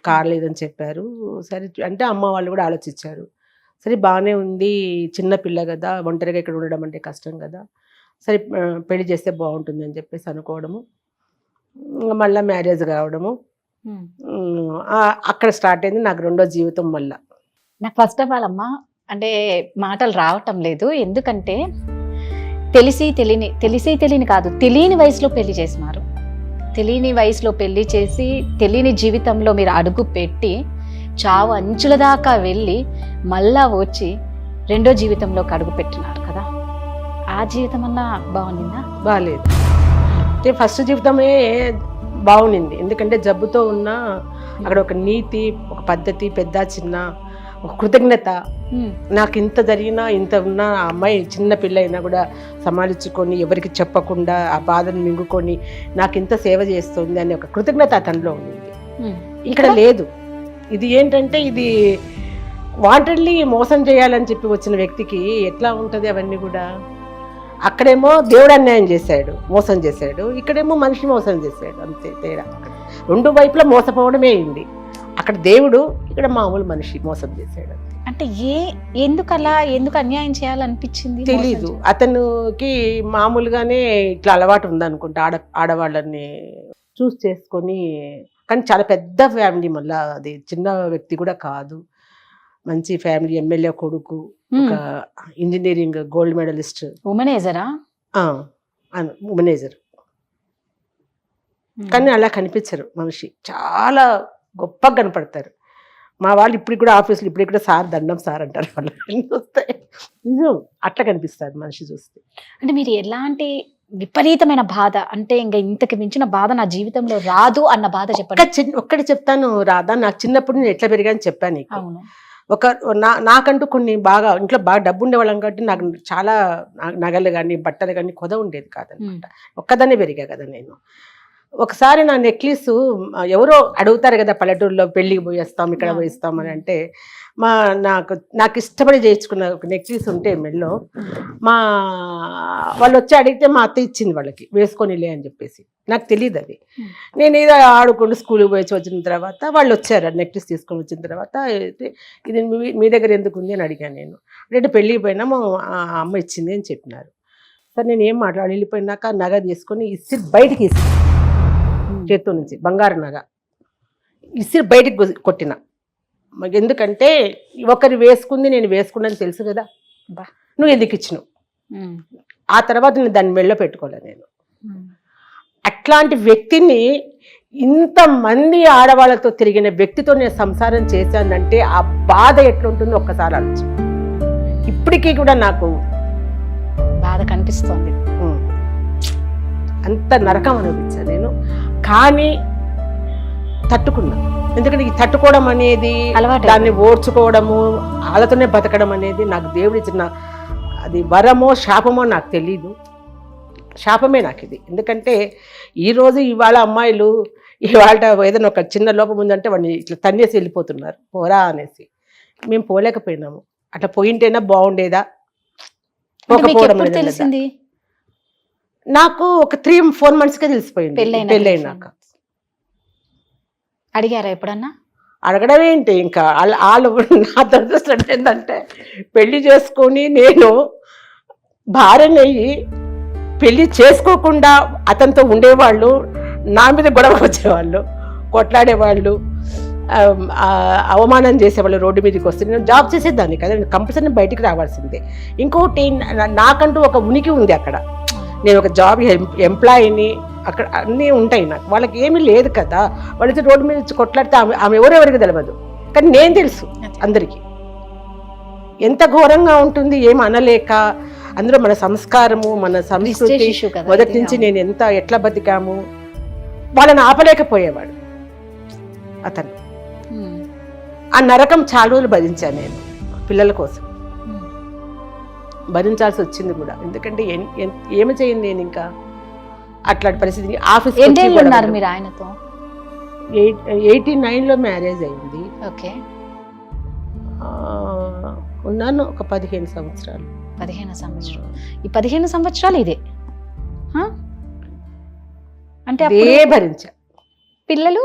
Speaker 3: కాలేదని చెప్పారు. సరే అంటే అమ్మ వాళ్ళు కూడా ఆలోచించారు. సరే బాగానే ఉంది, చిన్న పిల్ల కదా, ఒంటరిగా ఇక్కడ ఉండడం అంటే కష్టం కదా, సరే పెళ్లి చేస్తే బాగుంటుంది అని చెప్పేసి అనుకోవడము. మళ్ళీ మ్యారేజ్ కావడము, అక్కడ స్టార్ట్ అయింది నాకు రెండో జీవితం. మళ్ళీ
Speaker 2: నాకు ఫస్ట్ ఆఫ్ ఆల్ అమ్మ అంటే మాటలు రావటం లేదు, ఎందుకంటే తెలిసి తెలియని కాదు, తెలియని వయసులో పెళ్లి చేసినారు. తెలియని వయసులో పెళ్లి చేసి తెలియని జీవితంలో మీరు అడుగు పెట్టి చావు అంచుల దాకా వెళ్ళి మళ్ళా వచ్చి రెండో జీవితంలోకి అడుగు పెట్టినారు కదా. ఆ జీవితం అన్నా బాగుండిందా?
Speaker 3: బాగాలేదు. అంటే ఫస్ట్ జీవితమే బాగుండింది, ఎందుకంటే జబ్బుతో ఉన్న అక్కడ ఒక నీతి, ఒక పద్ధతి, పెద్ద చిన్న ఒక కృతజ్ఞత. నాకు ఇంత జరిగినా, ఇంత ఉన్నా, ఆ అమ్మాయి చిన్న పిల్ల అయినా కూడా సమాలించుకొని ఎవరికి చెప్పకుండా ఆ బాధను మింగుకొని నాకు ఇంత సేవ చేస్తుంది అనే ఒక కృతజ్ఞత అతనిలో ఉంది. ఇక్కడ లేదు. ఇది ఏంటంటే ఇది వాంటెడ్లీ మోసం చేయాలని చెప్పి వచ్చిన వ్యక్తికి ఎట్లా ఉంటుంది అవన్నీ కూడా. అక్కడేమో దేవుడు అన్యాయం చేశాడు, మోసం చేశాడు, ఇక్కడేమో మనిషి మోసం చేశాడు, అంతే తేడా. రెండు వైపులా మోసపోవడమే అయింది. అక్కడ దేవుడు, ఇక్కడ మామూలు మనిషి మోసం చేశాడు.
Speaker 2: అంటే ఎందుకు అన్యాయం చేయాలనిపించింది
Speaker 3: తెలీదు. అతనికి మామూలుగానే ఇట్లా అలవాటు ఉందనుకుంటా, ఆడవాళ్ళని చూస్ చేసుకొని. కానీ చాలా పెద్ద ఫ్యామిలీ, మళ్ళా అది చిన్న వ్యక్తి కూడా కాదు, మంచి ఫ్యామిలీ. ఎమ్మెల్యే కొడుకు, ఒక ఇంజనీరింగ్ గోల్డ్ మెడలిస్ట్, ఉమెనేజర్. కానీ అలా కనిపించరు మనిషి, చాలా గొప్పగా కనపడతారు. మా వాళ్ళు ఇప్పటికి కూడా ఆఫీసులో ఇప్పటికి కూడా సార్ దండం సార్ అంటారు వాళ్ళు చూస్తే. నిజం అట్లా కనిపిస్తారు మనిషి చూస్తే.
Speaker 2: అంటే మీరు ఎలాంటి విపరీతమైన బాధ, అంటే ఇంకా ఇంతకు మించిన బాధ నా జీవితంలో రాదు అన్న బాధ చెప్పండి.
Speaker 3: ఒక్కటి చెప్తాను రాధా, నాకు చిన్నప్పుడు నేను ఎట్లా పెరిగాను చెప్పాను నీకు. నాకంటూ కొన్ని బాగా ఇంట్లో బాగా డబ్బు ఉండేవాళ్ళం కాబట్టి నాకు చాలా నగలు కానీ బట్టలు కానీ కొద ఉండేది కాదనమాట. ఒక్కదాన్నే పెరిగా కదా నేను. ఒకసారి నా నెక్లెస్ ఎవరో అడుగుతారు కదా పల్లెటూరులో, పెళ్ళికి పోయేస్తాం, ఇక్కడ పోయిస్తాం అని అంటే, నాకు ఇష్టపడి చేయించుకున్న ఒక నెక్లెస్ ఉంటే మెల్లో, వాళ్ళు వచ్చి అడిగితే మా అత్త ఇచ్చింది వాళ్ళకి, వేసుకొనిలే అని చెప్పేసి. నాకు తెలియదు అది. నేను ఏదో ఆడుకుంటూ స్కూల్కి పోయి వచ్చిన తర్వాత వాళ్ళు వచ్చారు, నెక్లెస్ తీసుకొని వచ్చిన తర్వాత, ఇది మీ దగ్గర ఎందుకు ఉంది అని అడిగాను నేను. అంటే పెళ్ళికి పోయినాము, అమ్మ ఇచ్చింది అని చెప్పినారు. సరే నేను ఏం మాట్లాడి వెళ్ళిపోయినాక నగ తీసుకొని ఇసిరి బయటికి చేత్తో నుంచి బంగారు నగ ఇసిరి బయటికి కొట్టిన. ఎందుకంటే ఒకరు వేసుకుంది నేను వేసుకున్నాను తెలుసు కదా, నువ్వు ఎందుకు ఇచ్చినావు. ఆ తర్వాత నేను దాన్ని మెళ్ళో పెట్టుకోలే నేను. అట్లాంటి వ్యక్తిని, ఇంతమంది ఆడవాళ్ళతో తిరిగిన వ్యక్తితో నేను సంసారం చేశానంటే ఆ బాధ ఎట్లుంటుందో ఒక్కసారి ఆలోచన. ఇప్పటికీ కూడా నాకు
Speaker 2: బాధ కనిపిస్తుంది.
Speaker 3: అంత నరకం అనిపించాను నేను. కానీ తట్టుకున్నా, ఎందుకంటే ఈ తట్టుకోవడం అనేది, దాన్ని ఓర్చుకోవడము, వాళ్ళతోనే బతకడం అనేది నాకు దేవుడు ఇచ్చిన, అది వరమో శాపమో నాకు తెలీదు. శాపమే నాకు ఇది. ఎందుకంటే ఈరోజు ఇవాళ అమ్మాయిలు ఇవాళ ఏదైనా ఒక చిన్న లోపం ఉందంటే వాడిని ఇట్లా తన్నేసి వెళ్ళిపోతున్నారు, పోరా అనేసి. మేము పోలేకపోయినాము. అట్లా పోయింటేనా బాగుండేదా.
Speaker 2: తెలిసింది
Speaker 3: నాకు ఒక 3-4 monthsకే తెలిసిపోయింది పెళ్ళైనాక.
Speaker 2: అడిగారా ఎప్పుడన్నా?
Speaker 3: అడగడం ఏంటి, ఇంకా వాళ్ళు నా దురదృష్టం ఏంటంటే పెళ్లి చేసుకొని నేను భార్యనయ్యి పెళ్లి చేసుకోకుండా అతనితో ఉండేవాళ్ళు, నా మీద గొడవ వచ్చేవాళ్ళు, కొట్లాడేవాళ్ళు, అవమానం చేసేవాళ్ళు. రోడ్డు మీదకి వస్తే నేను జాబ్ చేసేదాన్ని కదా, నేను కంపల్సరీ బయటికి రావాల్సిందే. ఇంకోటి నాకంటూ ఒక ఉనికి ఉంది అక్కడ. నేను ఒక జాబ్ ఎంప్లాయీని, అక్కడ అన్నీ ఉంటాయి నాకు. వాళ్ళకి ఏమీ లేదు కదా, వాళ్ళైతే రోడ్డు మీద వచ్చి కొట్లాడితే ఆమె ఎవరెవరికి తెలియదు, కానీ నేను తెలుసు అందరికీ. ఎంత ఘోరంగా ఉంటుంది ఏం అనలేక. అందులో మన సంస్కారము, మన సంస్కృతి మొదటి నుంచి నేను ఎట్లా బతికాము, వాళ్ళని ఆపలేకపోయేవాడు అతను. ఆ నరకం చాలా రోజులు భరించాను నేను పిల్లల కోసం, భరించాల్సి వచ్చింది కూడా. ఎందుకంటే ఏమి చేయను నేను ఇంకా అట్లాంటి పరిస్థితి. ఆఫీస్
Speaker 2: మీరు ఆయనతో
Speaker 3: 89లో మ్యారేజ్ అయింది.
Speaker 2: ఓకే,
Speaker 3: ఉన్నాను ఒక 15 సంవత్సరాలు.
Speaker 2: 15 సంవత్సరాలు. ఈ 15 సంవత్సరాలు ఇదే అంటే
Speaker 3: భరించా.
Speaker 2: పిల్లలు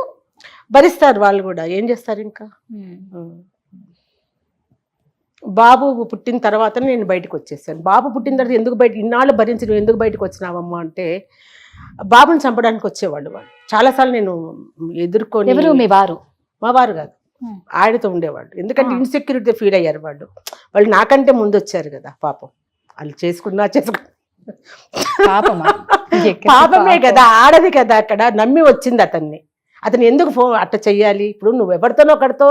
Speaker 3: భరిస్తారు, వాళ్ళు కూడా ఏం చేస్తారు. ఇంకా బాబు పుట్టిన తర్వాత నేను బయటకు వచ్చేసాను. బాబు పుట్టిన తర్వాత ఎందుకు ఇన్నాళ్ళు భరించి నువ్వు ఎందుకు బయటకు వచ్చినావమ్మా అంటే, బాబుని చంపడానికి వచ్చేవాళ్ళు వాళ్ళు. చాలాసార్లు నేను ఎదుర్కొని.
Speaker 2: ఎవరు మీ వారు?
Speaker 3: మా వారు కాదు, ఆయనతో ఉండేవాళ్ళు. ఎందుకంటే ఇన్సెక్యూరిటీ ఫీల్ అయ్యారు వాళ్ళు నాకంటే ముందు వచ్చారు కదా. పాపం వాళ్ళు పాపమే కదా, ఆడది కదా, అక్కడ నమ్మి వచ్చింది అతన్ని. అతను ఎందుకు అట్లా చెయ్యాలి? ఇప్పుడు నువ్వు ఎవరితోనో ఒకరితో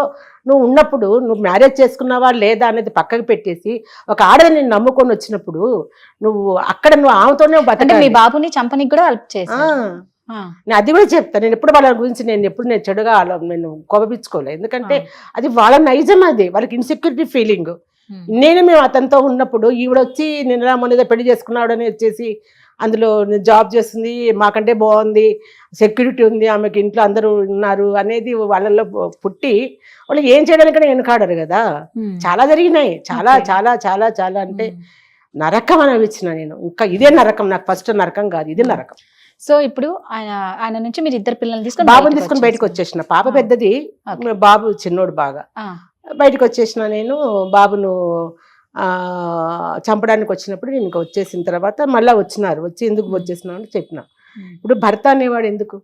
Speaker 3: నువ్వు ఉన్నప్పుడు, నువ్వు మ్యారేజ్ చేసుకున్నావా లేదా అనేది పక్కకు పెట్టేసి, ఒక ఆడది నేను నమ్ముకొని వచ్చినప్పుడు నువ్వు ఆమెతోనే
Speaker 2: బతకాలి. మీ బాబుని చంపనికి కూడా హెల్ప్ చేశా.
Speaker 3: నేను అది కూడా చెప్తాను. నేను ఎప్పుడు వాళ్ళ గురించి నేను చెడుగా నేను కోపపించుకోలేదు. ఎందుకంటే అది వాళ్ళ నైజం, అది వాళ్ళకి ఇన్సెక్యూరిటీ ఫీలింగ్. మేము అతనితో ఉన్నప్పుడు ఈవిడ వచ్చి నేను మొన్న పెళ్లి చేసుకున్నాడు అని వచ్చేసి, అందులో జాబ్ చేస్తుంది, మాకంటే బాగుంది, సెక్యూరిటీ ఉంది, ఆమెకి ఇంట్లో అందరూ ఉన్నారు అనేది వాళ్ళల్లో పుట్టి వాళ్ళు ఏం చేయడానికైనా వెనుకాడరు కదా. చాలా జరిగినాయి, చాలా చాలా చాలా చాలా అంటే నరకం అనిపించిన నేను. ఇంకా ఇదే నరకం నాకు, ఫస్ట్ నరకం కాదు, ఇది నరకం.
Speaker 2: సో ఇప్పుడు ఆయన నుంచి మీరు 2 పిల్లల్ని తీసుకొని
Speaker 3: బాబుని తీసుకొని బయటకు వచ్చేసిన. పాప పెద్దది, బాబు చిన్నోడు. బాగా బయటకు వచ్చేసిన నేను. బాబును చంపడానికి వచ్చినప్పుడు నేను ఇంకా వచ్చేసిన తర్వాత మళ్ళీ వచ్చి ఎందుకు వచ్చేసినావు అని చెప్పిన. ఇప్పుడు భర్త అనేవాడు ఎందుకు?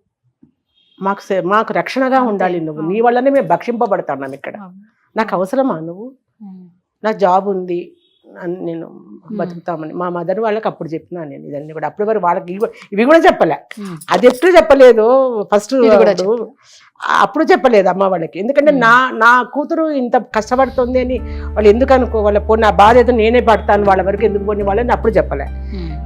Speaker 3: మాకు రక్షణగా ఉండాలి. నువ్వు నీ వల్లనే మేము భక్షింపబడతాం ఇక్కడ. నాకు అవసరమా నువ్వు? నా జాబ్ ఉంది, నేను బతుకుతామని మా మదర్ వాళ్ళకి అప్పుడు చెప్పినా నేను ఇదన్నీ కూడా. అప్పటి వరకు వాళ్ళకి ఇవి కూడా చెప్పలే. అది ఎప్పుడు చెప్పలేదు, ఫస్ట్ అప్పుడు చెప్పలేదు అమ్మ వాళ్ళకి. ఎందుకంటే నా కూతురు ఇంత కష్టపడుతుంది అని వాళ్ళు ఎందుకు అనుకోవాలి? పో, నా బాధ్యత నేనే పడతాను వాళ్ళ వరకు ఎందుకు పోని వాళ్ళని అప్పుడు చెప్పలే,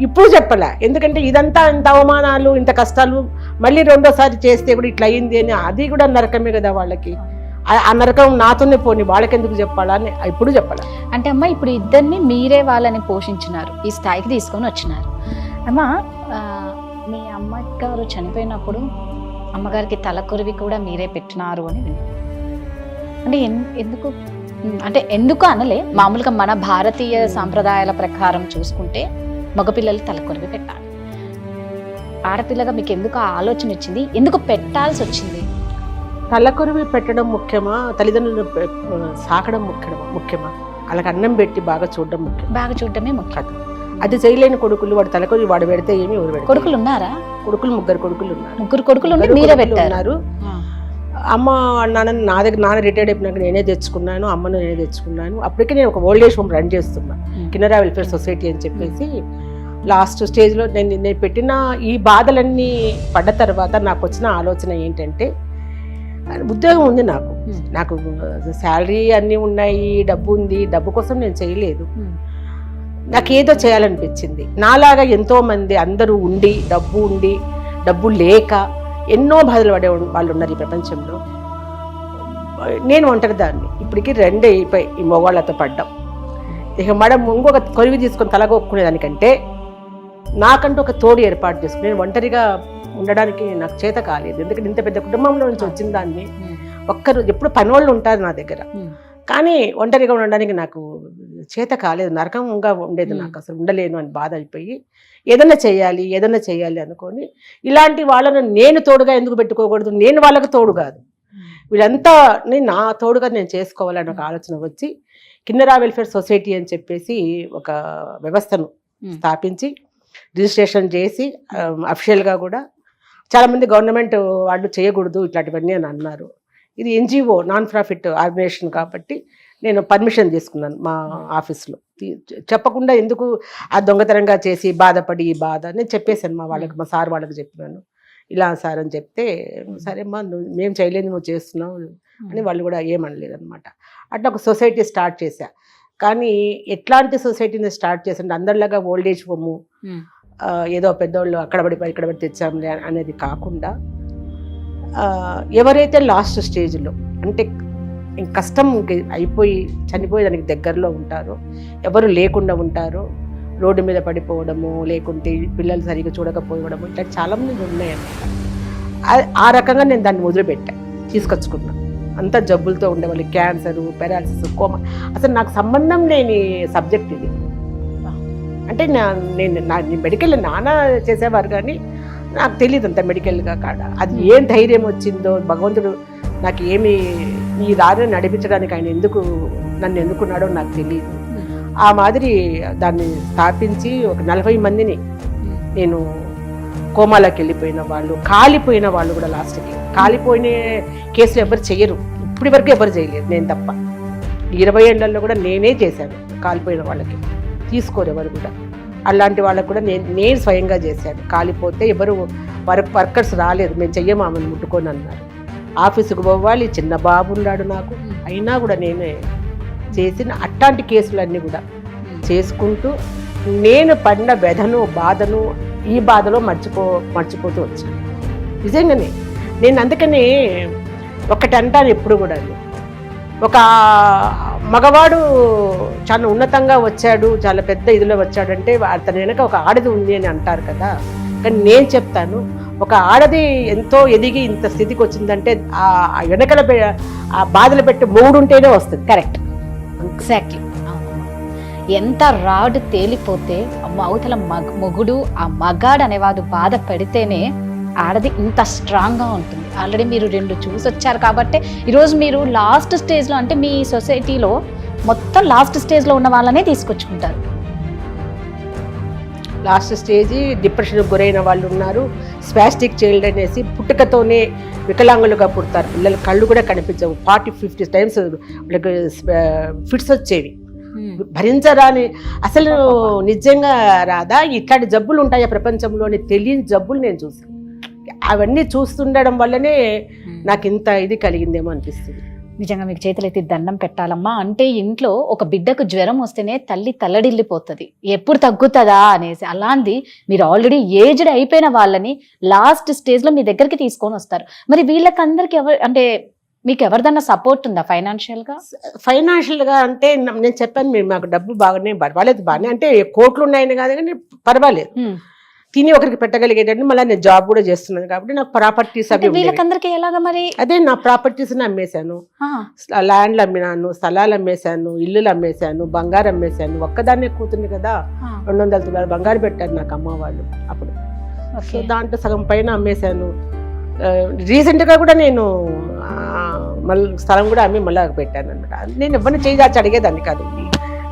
Speaker 3: ఇప్పుడు చెప్పలే. ఎందుకంటే ఇదంతా ఇంత అవమానాలు, ఇంత కష్టాలు మళ్ళీ రెండోసారి చేస్తే కూడా ఇట్లా అయింది అని, అది కూడా నరకమే కదా వాళ్ళకి. ఆ నరకం నాతోనే పోని, వాళ్ళకి ఎందుకు చెప్పాలా అని ఇప్పుడు చెప్పాలి.
Speaker 2: అంటే అమ్మ, ఇప్పుడు ఇద్దరిని మీరే వాళ్ళని పోషించినారు, ఈ స్థాయికి తీసుకొని వచ్చినారు. అమ్మ, మీ అమ్మగారు చనిపోయినప్పుడు అమ్మగారికి తలకొరివి కూడా మీరే పెట్టినారు అని విన్నాను. అంటే ఎందుకు అంటే ఎందుకు అనలే, మామూలుగా మన భారతీయ సాంప్రదాయాల ప్రకారం చూసుకుంటే మగపిల్లలు తలకొరివి పెట్టాలి. ఆడపిల్లగా మీకు ఎందుకు ఆ ఆలోచన వచ్చింది? ఎందుకు పెట్టాల్సి వచ్చింది?
Speaker 3: తలకొరివి పెట్టడం ముఖ్యమా, తల్లిదండ్రులను సాకడం ముఖ్యమా? వాళ్ళకి అన్నం పెట్టి బాగా చూడడం ముఖ్యం.
Speaker 2: బాగా చూడడమే ముఖ్యం.
Speaker 3: అది చేయలేని కొడుకులు వాడు తలకొరి వాడు పెడితే ఏమి ఎవరు పెడతారు?
Speaker 2: కొడుకులు ఉన్నారా?
Speaker 3: ముగ్గురు కొడుకులు ఉన్నారు.
Speaker 2: ముగ్గురు కొడుకులు ఉన్నారు.
Speaker 3: అమ్మ నాన్న రిటైర్డ్ అయిపోయినాక నేనే తెచ్చుకున్నాను, అమ్మను నేనే తెచ్చుకున్నాను. అప్పటికే నేను ఒక ఓల్డ్ ఏజ్ హోమ్ రన్ చేస్తున్నా, కిన్నెరా వెల్ఫేర్ సొసైటీ అని చెప్పేసి. లాస్ట్ స్టేజ్లో నేను పెట్టిన ఈ బాధలన్నీ పడ్డ తర్వాత నాకు వచ్చిన ఆలోచన ఏంటంటే, ఉద్యోగం ఉంది నాకు శాలరీ అన్నీ ఉన్నాయి, డబ్బు ఉంది, డబ్బు కోసం నేను చేయలేదు. నాకేదో చేయాలనిపించింది. నాలాగా ఎంతో మంది అందరూ ఉండి డబ్బు లేక ఎన్నో బాధలు పడే వాళ్ళు ఉన్నారు ఈ ప్రపంచంలో. నేను ఒంటరిదాన్ని. ఇప్పటికీ 2 అయిపోయి ఈ మగవాళ్ళతో పడ్డాం. ఇక మేడం ఇంకొక కొరివి తీసుకొని తలగొక్కునేదానికంటే నాకంటూ ఒక తోడు ఏర్పాటు చేసుకుని నేను ఒంటరిగా ఉండడానికి నాకు చేత కాలేదు. ఎందుకంటే ఇంత పెద్ద కుటుంబంలో నుంచి వచ్చిన దాన్ని ఒక్కరు ఎప్పుడు పనివాళ్ళు ఉంటారు నా దగ్గర, కానీ ఒంటరిగా ఉండడానికి నాకు చేత కాలేదు. నరకంగా ఉండేది నాకు, అసలు ఉండలేను అని బాధ అయిపోయి ఏదైనా చేయాలి అనుకొని ఇలాంటి వాళ్ళను నేను తోడుగా ఎందుకు పెట్టుకోకూడదు, నేను వాళ్ళకు తోడు కాదు, వీళ్ళంతా నా తోడుగా నేను చేసుకోవాలని ఒక ఆలోచన వచ్చి కిన్నెరా వెల్ఫేర్ సొసైటీ అని చెప్పేసి ఒక వ్యవస్థను స్థాపించి రిజిస్ట్రేషన్ చేసి అఫిషియల్గా కూడా చాలామంది గవర్నమెంట్ వాళ్ళు చేయకూడదు ఇట్లాంటివన్నీ అని అన్నారు. ఇది ఎన్జిఓ నాన్ ప్రాఫిట్ ఆర్గనైజేషన్ కాబట్టి నేను పర్మిషన్ తీసుకున్నాను మా ఆఫీస్లో. చెప్పకుండా ఎందుకు ఆ దొంగతనంగా చేసి బాధపడి ఈ బాధ నేను చెప్పేశాను మా సార్ వాళ్ళకి చెప్పినాను. ఇలా సార్ అని చెప్తే సరేమ్మా మేము చేయలేదు నువ్వు చేస్తున్నావు అని వాళ్ళు కూడా ఏమనలేదు అనమాట. అట్లా ఒక సొసైటీ స్టార్ట్ చేశా. కానీ ఎట్లాంటి సొసైటీని స్టార్ట్ చేసంటే అందరిలాగా ఓల్డేజ్ హోము ఏదో పెద్దోళ్ళు అక్కడ పడి తెచ్చాంలే అనేది కాకుండా ఎవరైతే లాస్ట్ స్టేజ్లో అంటే కష్టం అయిపోయి చనిపోయేదానికి దగ్గరలో ఉంటారో, ఎవరు లేకుండా ఉంటారో, రోడ్డు మీద పడిపోవడము, లేకుంటే పిల్లలు సరిగ్గా చూడకపోవడము, ఇట్లా చాలామంది ఉన్నాయన్నమాట. ఆ రకంగా నేను దాన్ని వదిలిపెట్టా, తీసుకొచ్చుకున్నా. అంతా జబ్బులతో ఉండేవాళ్ళు, క్యాన్సరు, పెరాలసిస్, కోమా, అసలు నాకు సంబంధం లేని సబ్జెక్ట్ ఇది. అంటే నేను మెడికల్ నాన్న చేసేవారు కానీ నాకు తెలియదు అంత మెడికల్గా కాడ. అది ఏం ధైర్యం వచ్చిందో భగవంతుడు నాకు ఏమి ఈ దారిని నడిపించడానికి ఆయన నన్ను ఎందుకున్నాడో నాకు తెలియదు. ఆ మాదిరి దాన్ని స్థాపించి ఒక 40 మందిని నేను కోమాలోకి వెళ్ళిపోయిన వాళ్ళు, కాలిపోయిన వాళ్ళు కూడా లాస్ట్కి కాలిపోయిన కేసులు ఎవరు చేయరు, ఇప్పటి వరకు ఎవరు చేయలేదు నేను తప్ప. 20 ఏళ్లలో కూడా నేనే చేశాను కాలిపోయిన వాళ్ళకి, తీసుకోరు ఎవరు కూడా. అలాంటి వాళ్ళకు కూడా నేను స్వయంగా చేశాను. కాలిపోతే ఎవరు వర్కర్స్ రాలేదు, మేము చెయ్యమామని ముట్టుకొని అన్నారు. ఆఫీసుకు పోవాలి, చిన్న బాబు ఉన్నాడు నాకు, అయినా కూడా నేనే చేసిన అట్లాంటి కేసులన్నీ కూడా చేసుకుంటూ నేను పడిన వ్యధను బాధను ఈ బాధలో మర్చిపోతూ వచ్చాను. నిజంగానే నేను అందుకనే ఒకటి అంటాను ఎప్పుడు కూడా, ఒక మగవాడు చాలా ఉన్నతంగా వచ్చాడు, చాలా పెద్ద ఇదిలో వచ్చాడంటే అతని వెనక ఒక ఆడది ఉంది అని అంటారు కదా. కానీ నేను చెప్తాను, ఒక ఆడది ఎంతో ఎదిగి ఇంత స్థితికి వచ్చిందంటే ఆ వెనకల ఆ బాధలు పెట్టి మొగుడుంటేనే వస్తుంది.
Speaker 2: Correct, exactly. ఎంత రాడ్ తేలిపోతే అవతల మొగుడు ఆ మగాడు అనేవాడు బాధ పెడితేనే ఆడది ఇంత స్ట్రాంగ్గా ఉంటుంది. ఆల్రెడీ మీరు 2 చూసొచ్చారు కాబట్టి ఈరోజు మీరు లాస్ట్ స్టేజ్లో, అంటే మీ సొసైటీలో మొత్తం లాస్ట్ స్టేజ్లో ఉన్న వాళ్ళనే తీసుకొచ్చుకుంటారు.
Speaker 3: లాస్ట్ స్టేజ్ డిప్రెషన్కి గురైన వాళ్ళు ఉన్నారు. స్పాస్టిక్ చైల్డ్ అనేసి పుట్టుకతోనే వికలాంగులుగా పుడతారు పిల్లలు, కళ్ళు కూడా కనిపించవు. 40-50 టైమ్స్ వాళ్ళకి ఫిట్స్ వచ్చేవి, భరించరాని. అసలు నిజంగా రాదా ఇట్లాంటి జబ్బులు ఉంటాయా ప్రపంచంలోని తెలియని జబ్బులు నేను చూసాను. అవన్నీ చూస్తుండడం వల్లనే నాకు ఇంత ఇది కలిగిందేమో అనిపిస్తుంది.
Speaker 2: నిజంగా మీకు చేతులైతే దండం పెట్టాలమ్మా. అంటే ఇంట్లో ఒక బిడ్డకు జ్వరం వస్తేనే తల్లి తల్లడిల్లిపోతుంది, ఎప్పుడు తగ్గుతుందా అనేసి. అలాంటి మీరు ఆల్రెడీ ఏజ్డ్ అయిపోయిన వాళ్ళని లాస్ట్ స్టేజ్లో మీ దగ్గరికి తీసుకొని వస్తారు. మరి వీళ్ళకందరికి అంటే మీకు ఎవరిదన్నా సపోర్ట్ ఉందా ఫైనాన్షియల్గా? అంటే నేను చెప్పాను, మీరు మాకు డబ్బు బాగానే పర్వాలేదు, బాగానే అంటే కోట్లు ఉన్నాయని కాదు కానీ పర్వాలేదు, తిని ఒకరికి పెట్టగలిగేటట్టు. మళ్ళీ నేను జాబ్ కూడా చేస్తున్నాను కాబట్టి నాకు ప్రాపర్టీస్ అవి మరి
Speaker 3: అదే నా ప్రాపర్టీస్ అమ్మేశాను, ల్యాండ్లు అమ్మినాను, స్థలాలు అమ్మేశాను, ఇల్లులు అమ్మేశాను, బంగారం అమ్మేశాను. ఒక్కదాన్నే కూతుర్ని కదా, 200 తులాలు బంగారు పెట్టారు నాకు అమ్మ వాళ్ళు అప్పుడు. సో దాంట్లో సగం పైన అమ్మేశాను. రీసెంట్గా కూడా నేను మళ్ళీ స్థలం కూడా అమ్మి మళ్ళీ పెట్టాను అనమాట. నేను ఎవరిని చేసి అడిగేదాన్ని కాదు,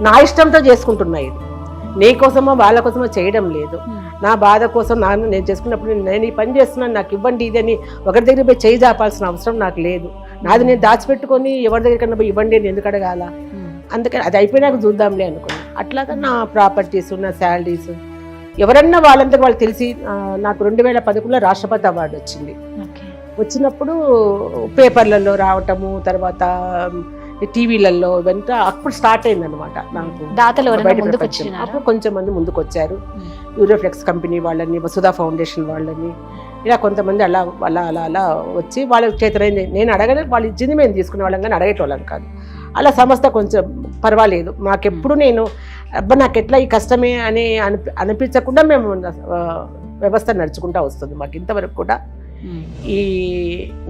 Speaker 3: నా ఇష్టంతో చేసుకుంటున్నా. ఇది నీ కోసమో వాళ్ళ కోసమో చేయడం లేదు, నా బాధ కోసం నేను చేసుకున్నప్పుడు నేను ఈ పని చేస్తున్నాను నాకు ఇవ్వండి ఇది అని ఒకరి దగ్గర పోయి చేయి చాపాల్సిన అవసరం నాకు లేదు. నాది నేను దాచిపెట్టుకొని ఎవరి దగ్గరికన్నా పోయి ఇవ్వండి అని ఎందుకు అడగాల. అందుకని అది అయిపోయినాక చూద్దాంలే అనుకున్నాను. అట్లాగా నా ప్రాపర్టీస్, నా శాలరీస్ ఎవరన్నా వాళ్ళంతకు వాళ్ళు తెలిసి నాకు 2011లో రాష్ట్రపతి అవార్డు వచ్చింది. వచ్చినప్పుడు పేపర్లలో రావటము, తర్వాత టీవీలలో ఇవంతా అప్పుడు స్టార్ట్ అయింది అనమాట. నాకు అప్పుడు కొంచెం మంది ముందుకు వచ్చారు, యూరోఫ్లెక్స్ కంపెనీ వాళ్ళని, వసుధా ఫౌండేషన్ వాళ్ళని, ఇలా కొంతమంది అలా అలా అలా అలా వచ్చి వాళ్ళ చేతులైంది. నేను అడగలేదు, వాళ్ళు ఇచ్చింది మేము తీసుకునే వాళ్ళం కానీ అడగేటోళ్ళం కాదు. అలా సంస్థ కొంచెం పర్వాలేదు. నాకెప్పుడు నేను అబ్బా నాకు ఎట్లా ఈ కష్టమే అని అనిపించకుండా మేము వ్యవస్థ నడుచుకుంటూ వస్తుంది మాకు ఇంతవరకు కూడా. ఈ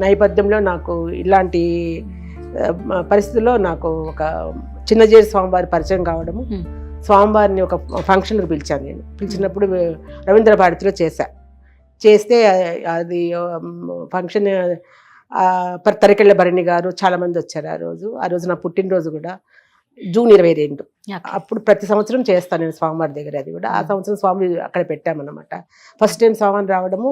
Speaker 3: నేపథ్యంలో నాకు ఇలాంటి పరిస్థితుల్లో నాకు ఒక చిన్నజేరి స్వామివారి పరిచయం కావడము, స్వామివారిని ఒక ఫంక్షన్కి పిలిచాను. నేను పిలిచినప్పుడు రవీంద్ర భారతిలో చేస్తే అది ఫంక్షన్ తరికెళ్ళ భరణి గారు చాలామంది వచ్చారు ఆ రోజు నా పుట్టినరోజు కూడా జూన్ 22. అప్పుడు ప్రతి సంవత్సరం చేస్తాను నేను స్వామివారి దగ్గర. అది కూడా ఆ సంవత్సరం స్వామి అక్కడ పెట్టామన్నమాట. ఫస్ట్ టైం స్వామిని రావడము,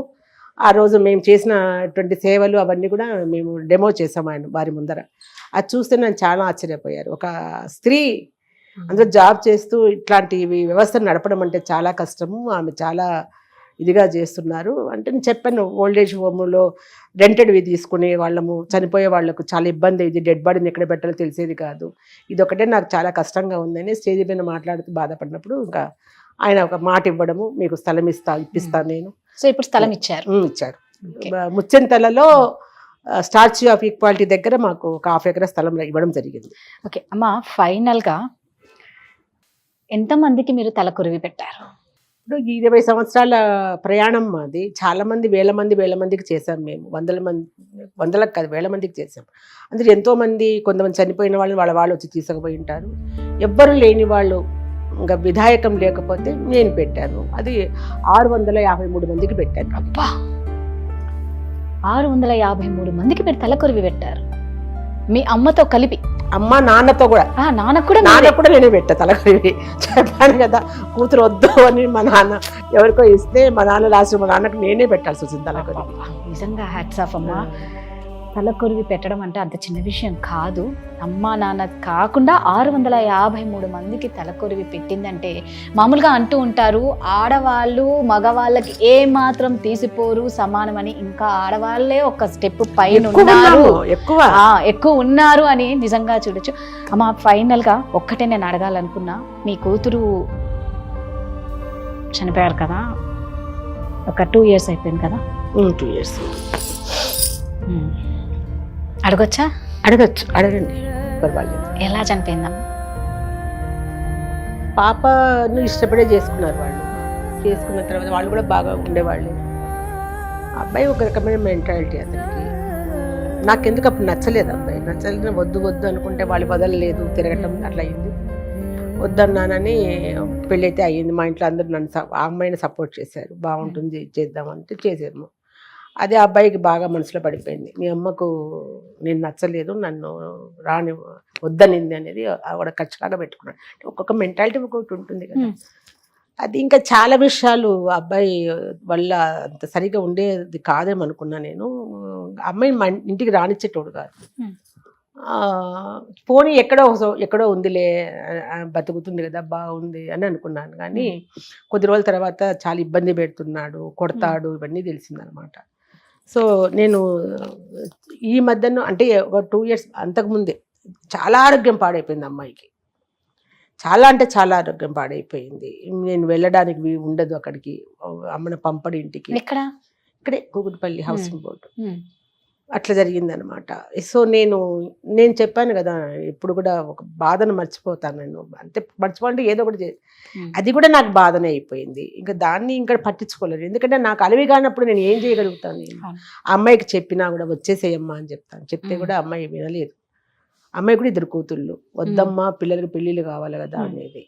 Speaker 3: ఆ రోజు మేము చేసినటువంటి సేవలు అవన్నీ కూడా మేము డెమో చేసాము ఆయన వారి ముందర. అది చూస్తే నేను చాలా ఆశ్చర్యపోయారు. ఒక స్త్రీ అందరూ జాబ్ చేస్తూ ఇట్లాంటి వ్యవస్థను నడపడం అంటే చాలా కష్టము, ఆమె చాలా ఇదిగా చేస్తున్నారు అంటే నేను చెప్పాను. ఓల్డేజ్ హోమ్లో రెంటెడ్వి తీసుకునే వాళ్ళము, చనిపోయే వాళ్ళకు చాలా ఇబ్బంది, ఇది డెడ్ బాడీని ఎక్కడ పెట్టాలో తెలిసేది కాదు, ఇది ఒకటే నాకు చాలా కష్టంగా ఉందని స్టేజ్ పైన మాట్లాడుతూ బాధపడినప్పుడు ఇంకా ఆయన ఒక మాట ఇవ్వడము, మీకు స్థలం ఇప్పిస్తాను నేను.
Speaker 2: సో ఇప్పుడు స్థలం ఇచ్చారు.
Speaker 3: ముచ్చెంతలలో స్టాచ్యూ ఆఫ్ ఈక్వాలిటీ దగ్గర మాకు ఒక 1/2 ఎకరా స్థలం ఇవ్వడం జరిగింది.
Speaker 2: ఓకే అమ్మ, ఫైనల్గా ఎంతమందికి మీరు తలకొరివి పెట్టారు?
Speaker 3: ఇప్పుడు 20 సంవత్సరాల ప్రయాణం మాది. చాలా మంది వేల మందికి చేశాం మేము. వందలకు కాదు, వేల మందికి చేశాం. అందులో ఎంతోమంది, కొంతమంది చనిపోయిన వాళ్ళని వాళ్ళు వచ్చి తీసుకుపోయి ఉంటారు. ఎవ్వరు లేని వాళ్ళు, ఇంకా విధాయకం లేకపోతే నేను పెట్టాను. అది 653 మందికి పెట్టాను.
Speaker 2: అబ్బా, 653 మందికి మీరు తలకొరివి పెట్టారు, మీ అమ్మతో కలిపి?
Speaker 3: అమ్మ నాన్నతో కూడా.
Speaker 2: నాన్న కూడా
Speaker 3: నేనే పెట్టా తలకొరివి. చెప్పాను కదా, కూతురు వద్దు అని మా నాన్న ఎవరికో ఇస్తే మా నాన్నకు నేనే పెట్టాల్సి వచ్చింది తలకొరివి.
Speaker 2: నిజంగా హ్యాట్స్ ఆఫ్ అమ్మా. తలకొరివి పెట్టడం అంటే అంత చిన్న విషయం కాదు. అమ్మా నాన్న కాకుండా 653 మందికి తలకొరివి పెట్టిందంటే, మామూలుగా అంటూ ఉంటారు ఆడవాళ్ళు మగవాళ్ళకి ఏ మాత్రం తీసిపోరు సమానమని, ఇంకా ఆడవాళ్ళే ఒక స్టెప్ పైన ఉన్నారు, ఎక్కువ ఉన్నారు అని నిజంగా చూడొచ్చు. అమ్మ, ఫైనల్గా ఒక్కటే నేను అడగాలనుకున్నా, మీ కూతురు చనిపోయారు కదా, ఒక 2 years అయిపోయింది కదా?
Speaker 3: 2 years.
Speaker 2: అడగొచ్చా?
Speaker 3: అడగచ్చు, అడగండి, పర్వాలేదు.
Speaker 2: ఎలా చనిపోయిందా?
Speaker 3: పాపను ఇష్టపడే చేసుకున్నారు వాళ్ళు. చేసుకున్న తర్వాత వాళ్ళు కూడా బాగా ఉండేవాళ్ళు. అబ్బాయి ఒక రకమైన మెంటాలిటీ అతనికి. నాకెందుకు అప్పుడు నచ్చలేదు అబ్బాయి. నచ్చలేదు, వద్దు అనుకుంటే వాళ్ళు వదలలేదు, తిరగటం అట్లా అయింది. వద్దన్నానని పెళ్ళైతే అయ్యింది. మా ఇంట్లో అందరూ నన్ను ఆ అమ్మాయిని సపోర్ట్ చేశారు. బాగుంటుంది చేద్దామంటే చేసాము. అదే అబ్బాయికి బాగా మనసులో పడిపోయింది. మీ అమ్మకు నేను నచ్చలేదు, నన్ను వద్దనింది అనేది ఆవిడ ఖచ్చితంగా పెట్టుకున్నాడు. ఒక్కొక్క మెంటాలిటీ ఒక్కొక్కటి ఉంటుంది కదా. అది ఇంకా చాలా విషయాలు అబ్బాయి వల్ల అంత సరిగా ఉండేది కాదేమనుకున్నా నేను. అమ్మాయిని మా ఇంటికి రానిచ్చేటోడు కాదు. పోనీ ఎక్కడో ఉందిలే, బతుకుతుంది కదా, బాగుంది అని అనుకున్నాను. కానీ కొద్ది రోజుల తర్వాత చాలా ఇబ్బంది పెడుతున్నాడు, కొడతాడు, ఇవన్నీ తెలిసిందనమాట. సో నేను ఈ మధ్యన అంటే ఒక 2 years అంతకుముందే చాలా ఆరోగ్యం పాడైపోయింది అమ్మాయికి. చాలా అంటే చాలా ఆరోగ్యం పాడైపోయింది. నేను వెళ్ళడానికి ఉండదు అక్కడికి, అమ్మని పంపడి ఇంటికి. ఇక్కడే కూకుట్పల్లి హౌసింగ్ బోర్డు. అట్లా జరిగిందనమాట. సో నేను చెప్పాను కదా, ఇప్పుడు కూడా ఒక బాధను మర్చిపోతాను నేను. అంటే మర్చిపోండి ఏదో ఒకటి అది కూడా నాకు బాధనే అయిపోయింది. ఇంకా దాన్ని ఇంకా పట్టించుకోలేదు. ఎందుకంటే నాకు అలవి కానప్పుడు నేను ఏం చేయగలుగుతాను? నేను ఆ అమ్మాయికి చెప్పినా కూడా వచ్చేసేయమ్మా అని చెప్తాను. చెప్తే కూడా అమ్మాయి వినలేదు. అమ్మాయి కూడా 2 కూతుళ్ళు. వద్దమ్మా, పిల్లలకి పెళ్ళిళ్ళు కావాలి కదా అనేది.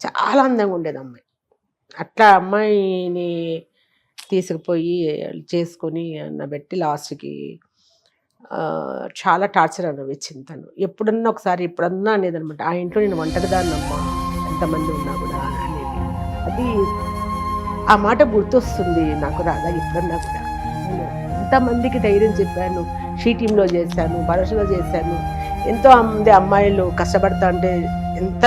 Speaker 3: చాలా అందంగా ఉండేది అమ్మాయి. అట్లా అమ్మాయిని తీసుకుపోయి చేసుకొని అన్నబెట్టి లాస్ట్కి చాలా టార్చర్ అనుభవించింది తను. ఎప్పుడన్నా అనేది అనమాట, ఆ ఇంట్లో నేను ఒంటరిదాన్నమ్మా, ఎంతమంది ఉన్నా కూడా అనేది. అది ఆ మాట గుర్తొస్తుంది నాకు రాదా ఎప్పుడన్నా కూడా. నేను ఎంతమందికి ధైర్యం చెప్పాను, షీ టీంలో చేశాను, భరోసాలో చేశాను. ఎంతో మంది అమ్మాయిలు కష్టపడతా అంటే ఎంత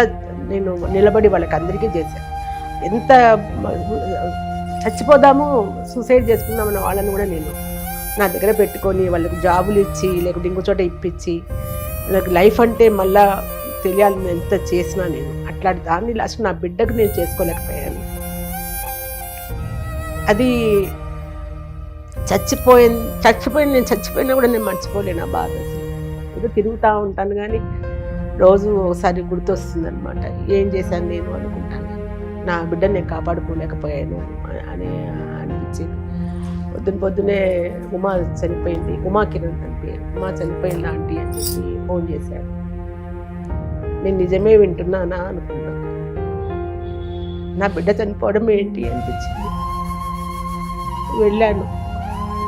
Speaker 3: నేను నిలబడి వాళ్ళకి అందరికీ చేశాను. ఎంత చచ్చిపోదాము, సూసైడ్ చేసుకుందామన్న వాళ్ళని కూడా నేను నా దగ్గర పెట్టుకొని వాళ్ళకి జాబులు ఇచ్చి, లేకుంటే ఇంకో చోట ఇప్పించి, వాళ్ళకి లైఫ్ అంటే మళ్ళా తెలియాలని ఎంత చేసినా నేను. అట్లాంటి దాన్ని లాస్ట్ నా బిడ్డకు నేను చేసుకోలేకపోయాను. అది చచ్చిపోయిన నేను చచ్చిపోయినా కూడా నేను మర్చిపోలేను ఆ బాధ. ఏదో తిరుగుతూ ఉంటాను కానీ రోజు ఒకసారి గుర్తొస్తుంది అనమాట. ఏం చేశాను నేను అనుకుంటాను, నా బిడ్డని నేను కాపాడుకోలేకపోయాను అని అనిపించింది. పొద్దునే ఉమా చనిపోయింది, ఉమా కిరణ్ అని పేరు, ఉమా చనిపోయింది ఆంటీ అని చెప్పి ఫోన్ చేశాడు. నేను నిజమే వింటున్నానా అనుకున్నా. నా బిడ్డ చనిపోవడం ఏంటి అనిపించింది. వెళ్ళాను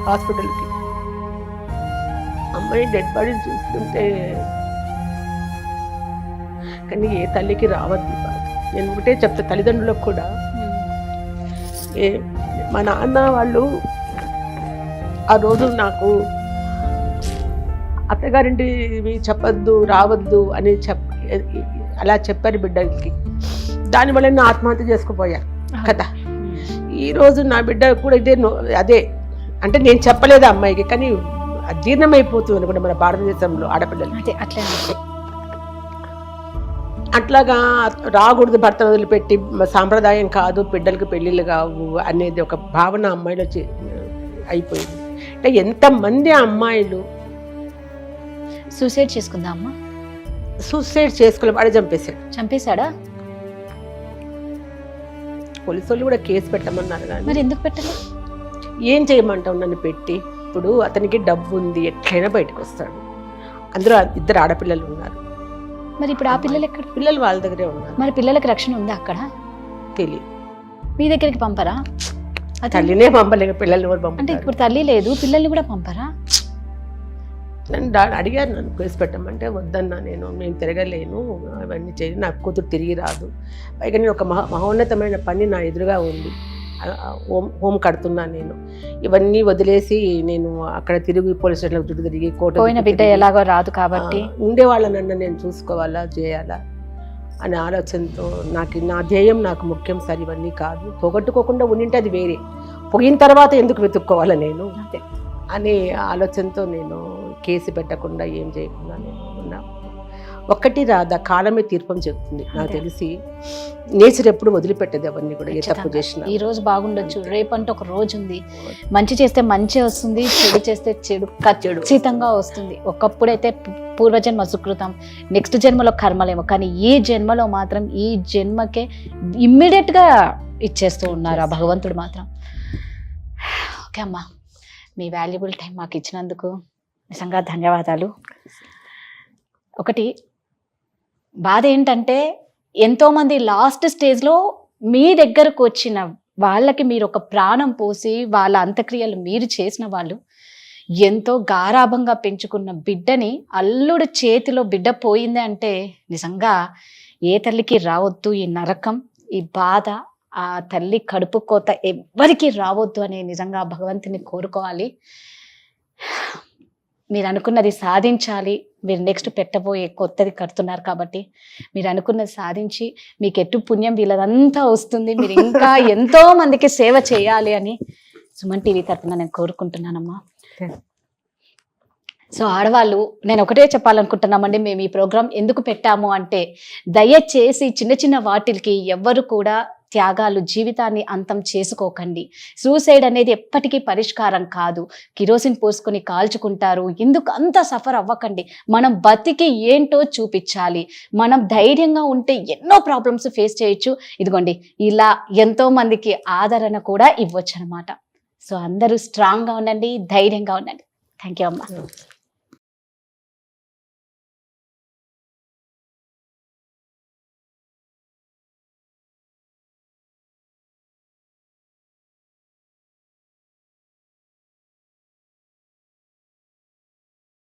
Speaker 3: హాస్పిటల్కి. అమ్మాయి డెడ్ బాడీని చూస్తుంటే కానీ ఏ తల్లికి రావద్దు బాధ. నేను ఒకటే చెప్తా తల్లిదండ్రులకు కూడా, మా నాన్న వాళ్ళు ఆ రోజు నాకు అత్తగారింటివి చెప్పద్దు రావద్దు అని అలా చెప్పారు బిడ్డకి. దానివల్ల నేను ఆత్మహత్య చేసుకుపోయాను కదా. ఈరోజు నా బిడ్డ కూడా అదే అంటే నేను చెప్పలేదు అమ్మాయికి, కానీ అజీర్ణమైపోతుంది అనుకుంటే మన భారతదేశంలో ఆడపిల్లలు అట్లాగా రాకూడదు, భర్త వదిలిపెట్టి సాంప్రదాయం కాదు, బిడ్డలకు పెళ్ళిళ్ళు కావు అనేది ఒక భావన అమ్మాయిలో అయిపోయింది. అంటే ఎంతమంది అమ్మాయిలు
Speaker 2: సూసైడ్ చేసుకుందా అమ్మ?
Speaker 3: సూసైడ్ చేసుకోలే, వాడే
Speaker 2: చంపేశాడా?
Speaker 3: పోలీసు వాళ్ళు కూడా కేసు పెట్టమన్నారు కానీ
Speaker 2: మరి ఎందుకు పెట్టలేదు?
Speaker 3: ఏం చేయమంటావు నన్ను పెట్టి? ఇప్పుడు అతనికి డబ్బు ఉంది, ఎట్లయినా బయటకు వస్తాడు. అందులో 2 ఆడపిల్లలు ఉన్నారు.
Speaker 2: మరి ఇప్పుడు ఆ పిల్లలు ఎక్కడ?
Speaker 3: పిల్లలు వాళ్ళ దగ్గరే ఉన్నారు.
Speaker 2: మరి పిల్లలకి రక్షణ ఉందా అక్కడ?
Speaker 3: తెలియదు.
Speaker 2: మీ దగ్గరికి పంపరా?
Speaker 3: తల్లినే పంపలేక పిల్లల్ని కూడా పంప.
Speaker 2: అంటే ఇప్పుడు తల్లి లేదు, పిల్లల్ని కూడా పంపరా?
Speaker 3: నన్ను అడిగారు నన్ను కేసు పెట్టమంటే వద్దన్నా, నేను తిరగలేను, అవన్నీ చేయి, నా కూతురు తిరిగి రాదు. పైగా నేను ఒక మహోన్నతమైన పని నా ఎదురుగా ఉంది, హోమ్ కడుతున్నాను నేను. ఇవన్నీ వదిలేసి నేను అక్కడ తిరిగి పోలీస్ స్టేషన్లో చుట్టూ తిరిగి కోర్టు
Speaker 2: పోయిన బిడ్డ ఎలాగో రాదు కాబట్టి
Speaker 3: ఉండేవాళ్ళనన్నా నేను చూసుకోవాలా చేయాలా అనే ఆలోచనతో నా ధ్యేయం నాకు ముఖ్యం సార్, ఇవన్నీ కాదు. పోగొట్టుకోకుండా ఉండింటే అది వేరే, పోయిన తర్వాత ఎందుకు వెతుక్కోవాలా నేను అనే ఆలోచనతో నేను కేసు పెట్టకుండా ఏం చేయకుండా నేను ఉన్నా. ఒక్కటి రాదా, కాలమే తీర్పం చెప్తుంది. నాకు తెలిసి నేచర్ ఎప్పుడు వదిలిపెట్టదు ఎవరిని కూడా, ఏ తప్పు చేసినా.
Speaker 2: ఈ రోజు బాగుండొచ్చు, రేపంటే ఒక రోజు ఉంది. మంచి చేస్తే మంచి వస్తుంది, చెడు చేస్తే చెడు ఖచ్చితంగా వస్తుంది. ఒకప్పుడైతే పూర్వజన్మ సుకృతం, నెక్స్ట్ జన్మలో కర్మలేమో, కానీ ఈ జన్మలో మాత్రం ఈ జన్మకే ఇమ్మీడియట్గా ఇచ్చేస్తూ ఉన్నారు ఆ భగవంతుడు మాత్రం. ఓకే అమ్మా, మీ వాల్యుబుల్ టైం మాకు ఇచ్చినందుకు నిజంగా ధన్యవాదాలు. ఒకటి బాధ ఏంటంటే ఎంతోమంది లాస్ట్ స్టేజ్లో మీ దగ్గరకు వచ్చిన వాళ్ళకి మీరు ఒక ప్రాణం పోసి వాళ్ళ అంత్యక్రియలు మీరు చేసిన వాళ్ళు, ఎంతో గారాభంగా పెంచుకున్న బిడ్డని అల్లుడు చేతిలో బిడ్డ పోయింది అంటే నిజంగా ఏ తల్లికి రావద్దు ఈ నరకం, ఈ బాధ, ఆ తల్లి కడుపు కోత ఎవ్వరికి రావద్దు అని నిజంగా భగవంతుని కోరుకోవాలి. మీరు అనుకున్నది సాధించాలి. మీరు నెక్స్ట్ పెట్టబోయే కొత్తది కడుతున్నారు కాబట్టి మీరు అనుకున్నది సాధించి మీకు ఎట్టు పుణ్యం వీళ్ళదంతా వస్తుంది, మీరు ఇంకా ఎంతో మందికి సేవ చేయాలి అని సుమన్ టీవీ తరఫున నేను కోరుకుంటున్నానమ్మా. సో ఆడవాళ్ళు నేను ఒకటే చెప్పాలనుకుంటున్నామండి, మేము ఈ ప్రోగ్రాం ఎందుకు పెట్టాము అంటే దయచేసి చిన్న చిన్న వాటికి ఎవ్వరు కూడా త్యాగాలు, జీవితాన్ని అంతం చేసుకోకండి. సూసైడ్ అనేది ఎప్పటికీ పరిష్కారం కాదు. కిరోసిన్ పోసుకొని కాల్చుకుంటారు, ఎందుకు అంత సఫర్ అవ్వకండి. మనం బతికి ఏంటో చూపించాలి. మనం ధైర్యంగా ఉంటే ఎన్నో ప్రాబ్లమ్స్ ఫేస్ చేయొచ్చు. ఇదిగోండి ఇలా ఎంతో మందికి ఆదరణ కూడా ఇవ్వచ్చు అనమాట. సో అందరూ స్ట్రాంగ్గా ఉండండి, ధైర్యంగా ఉండండి. థ్యాంక్ యూ అమ్మా.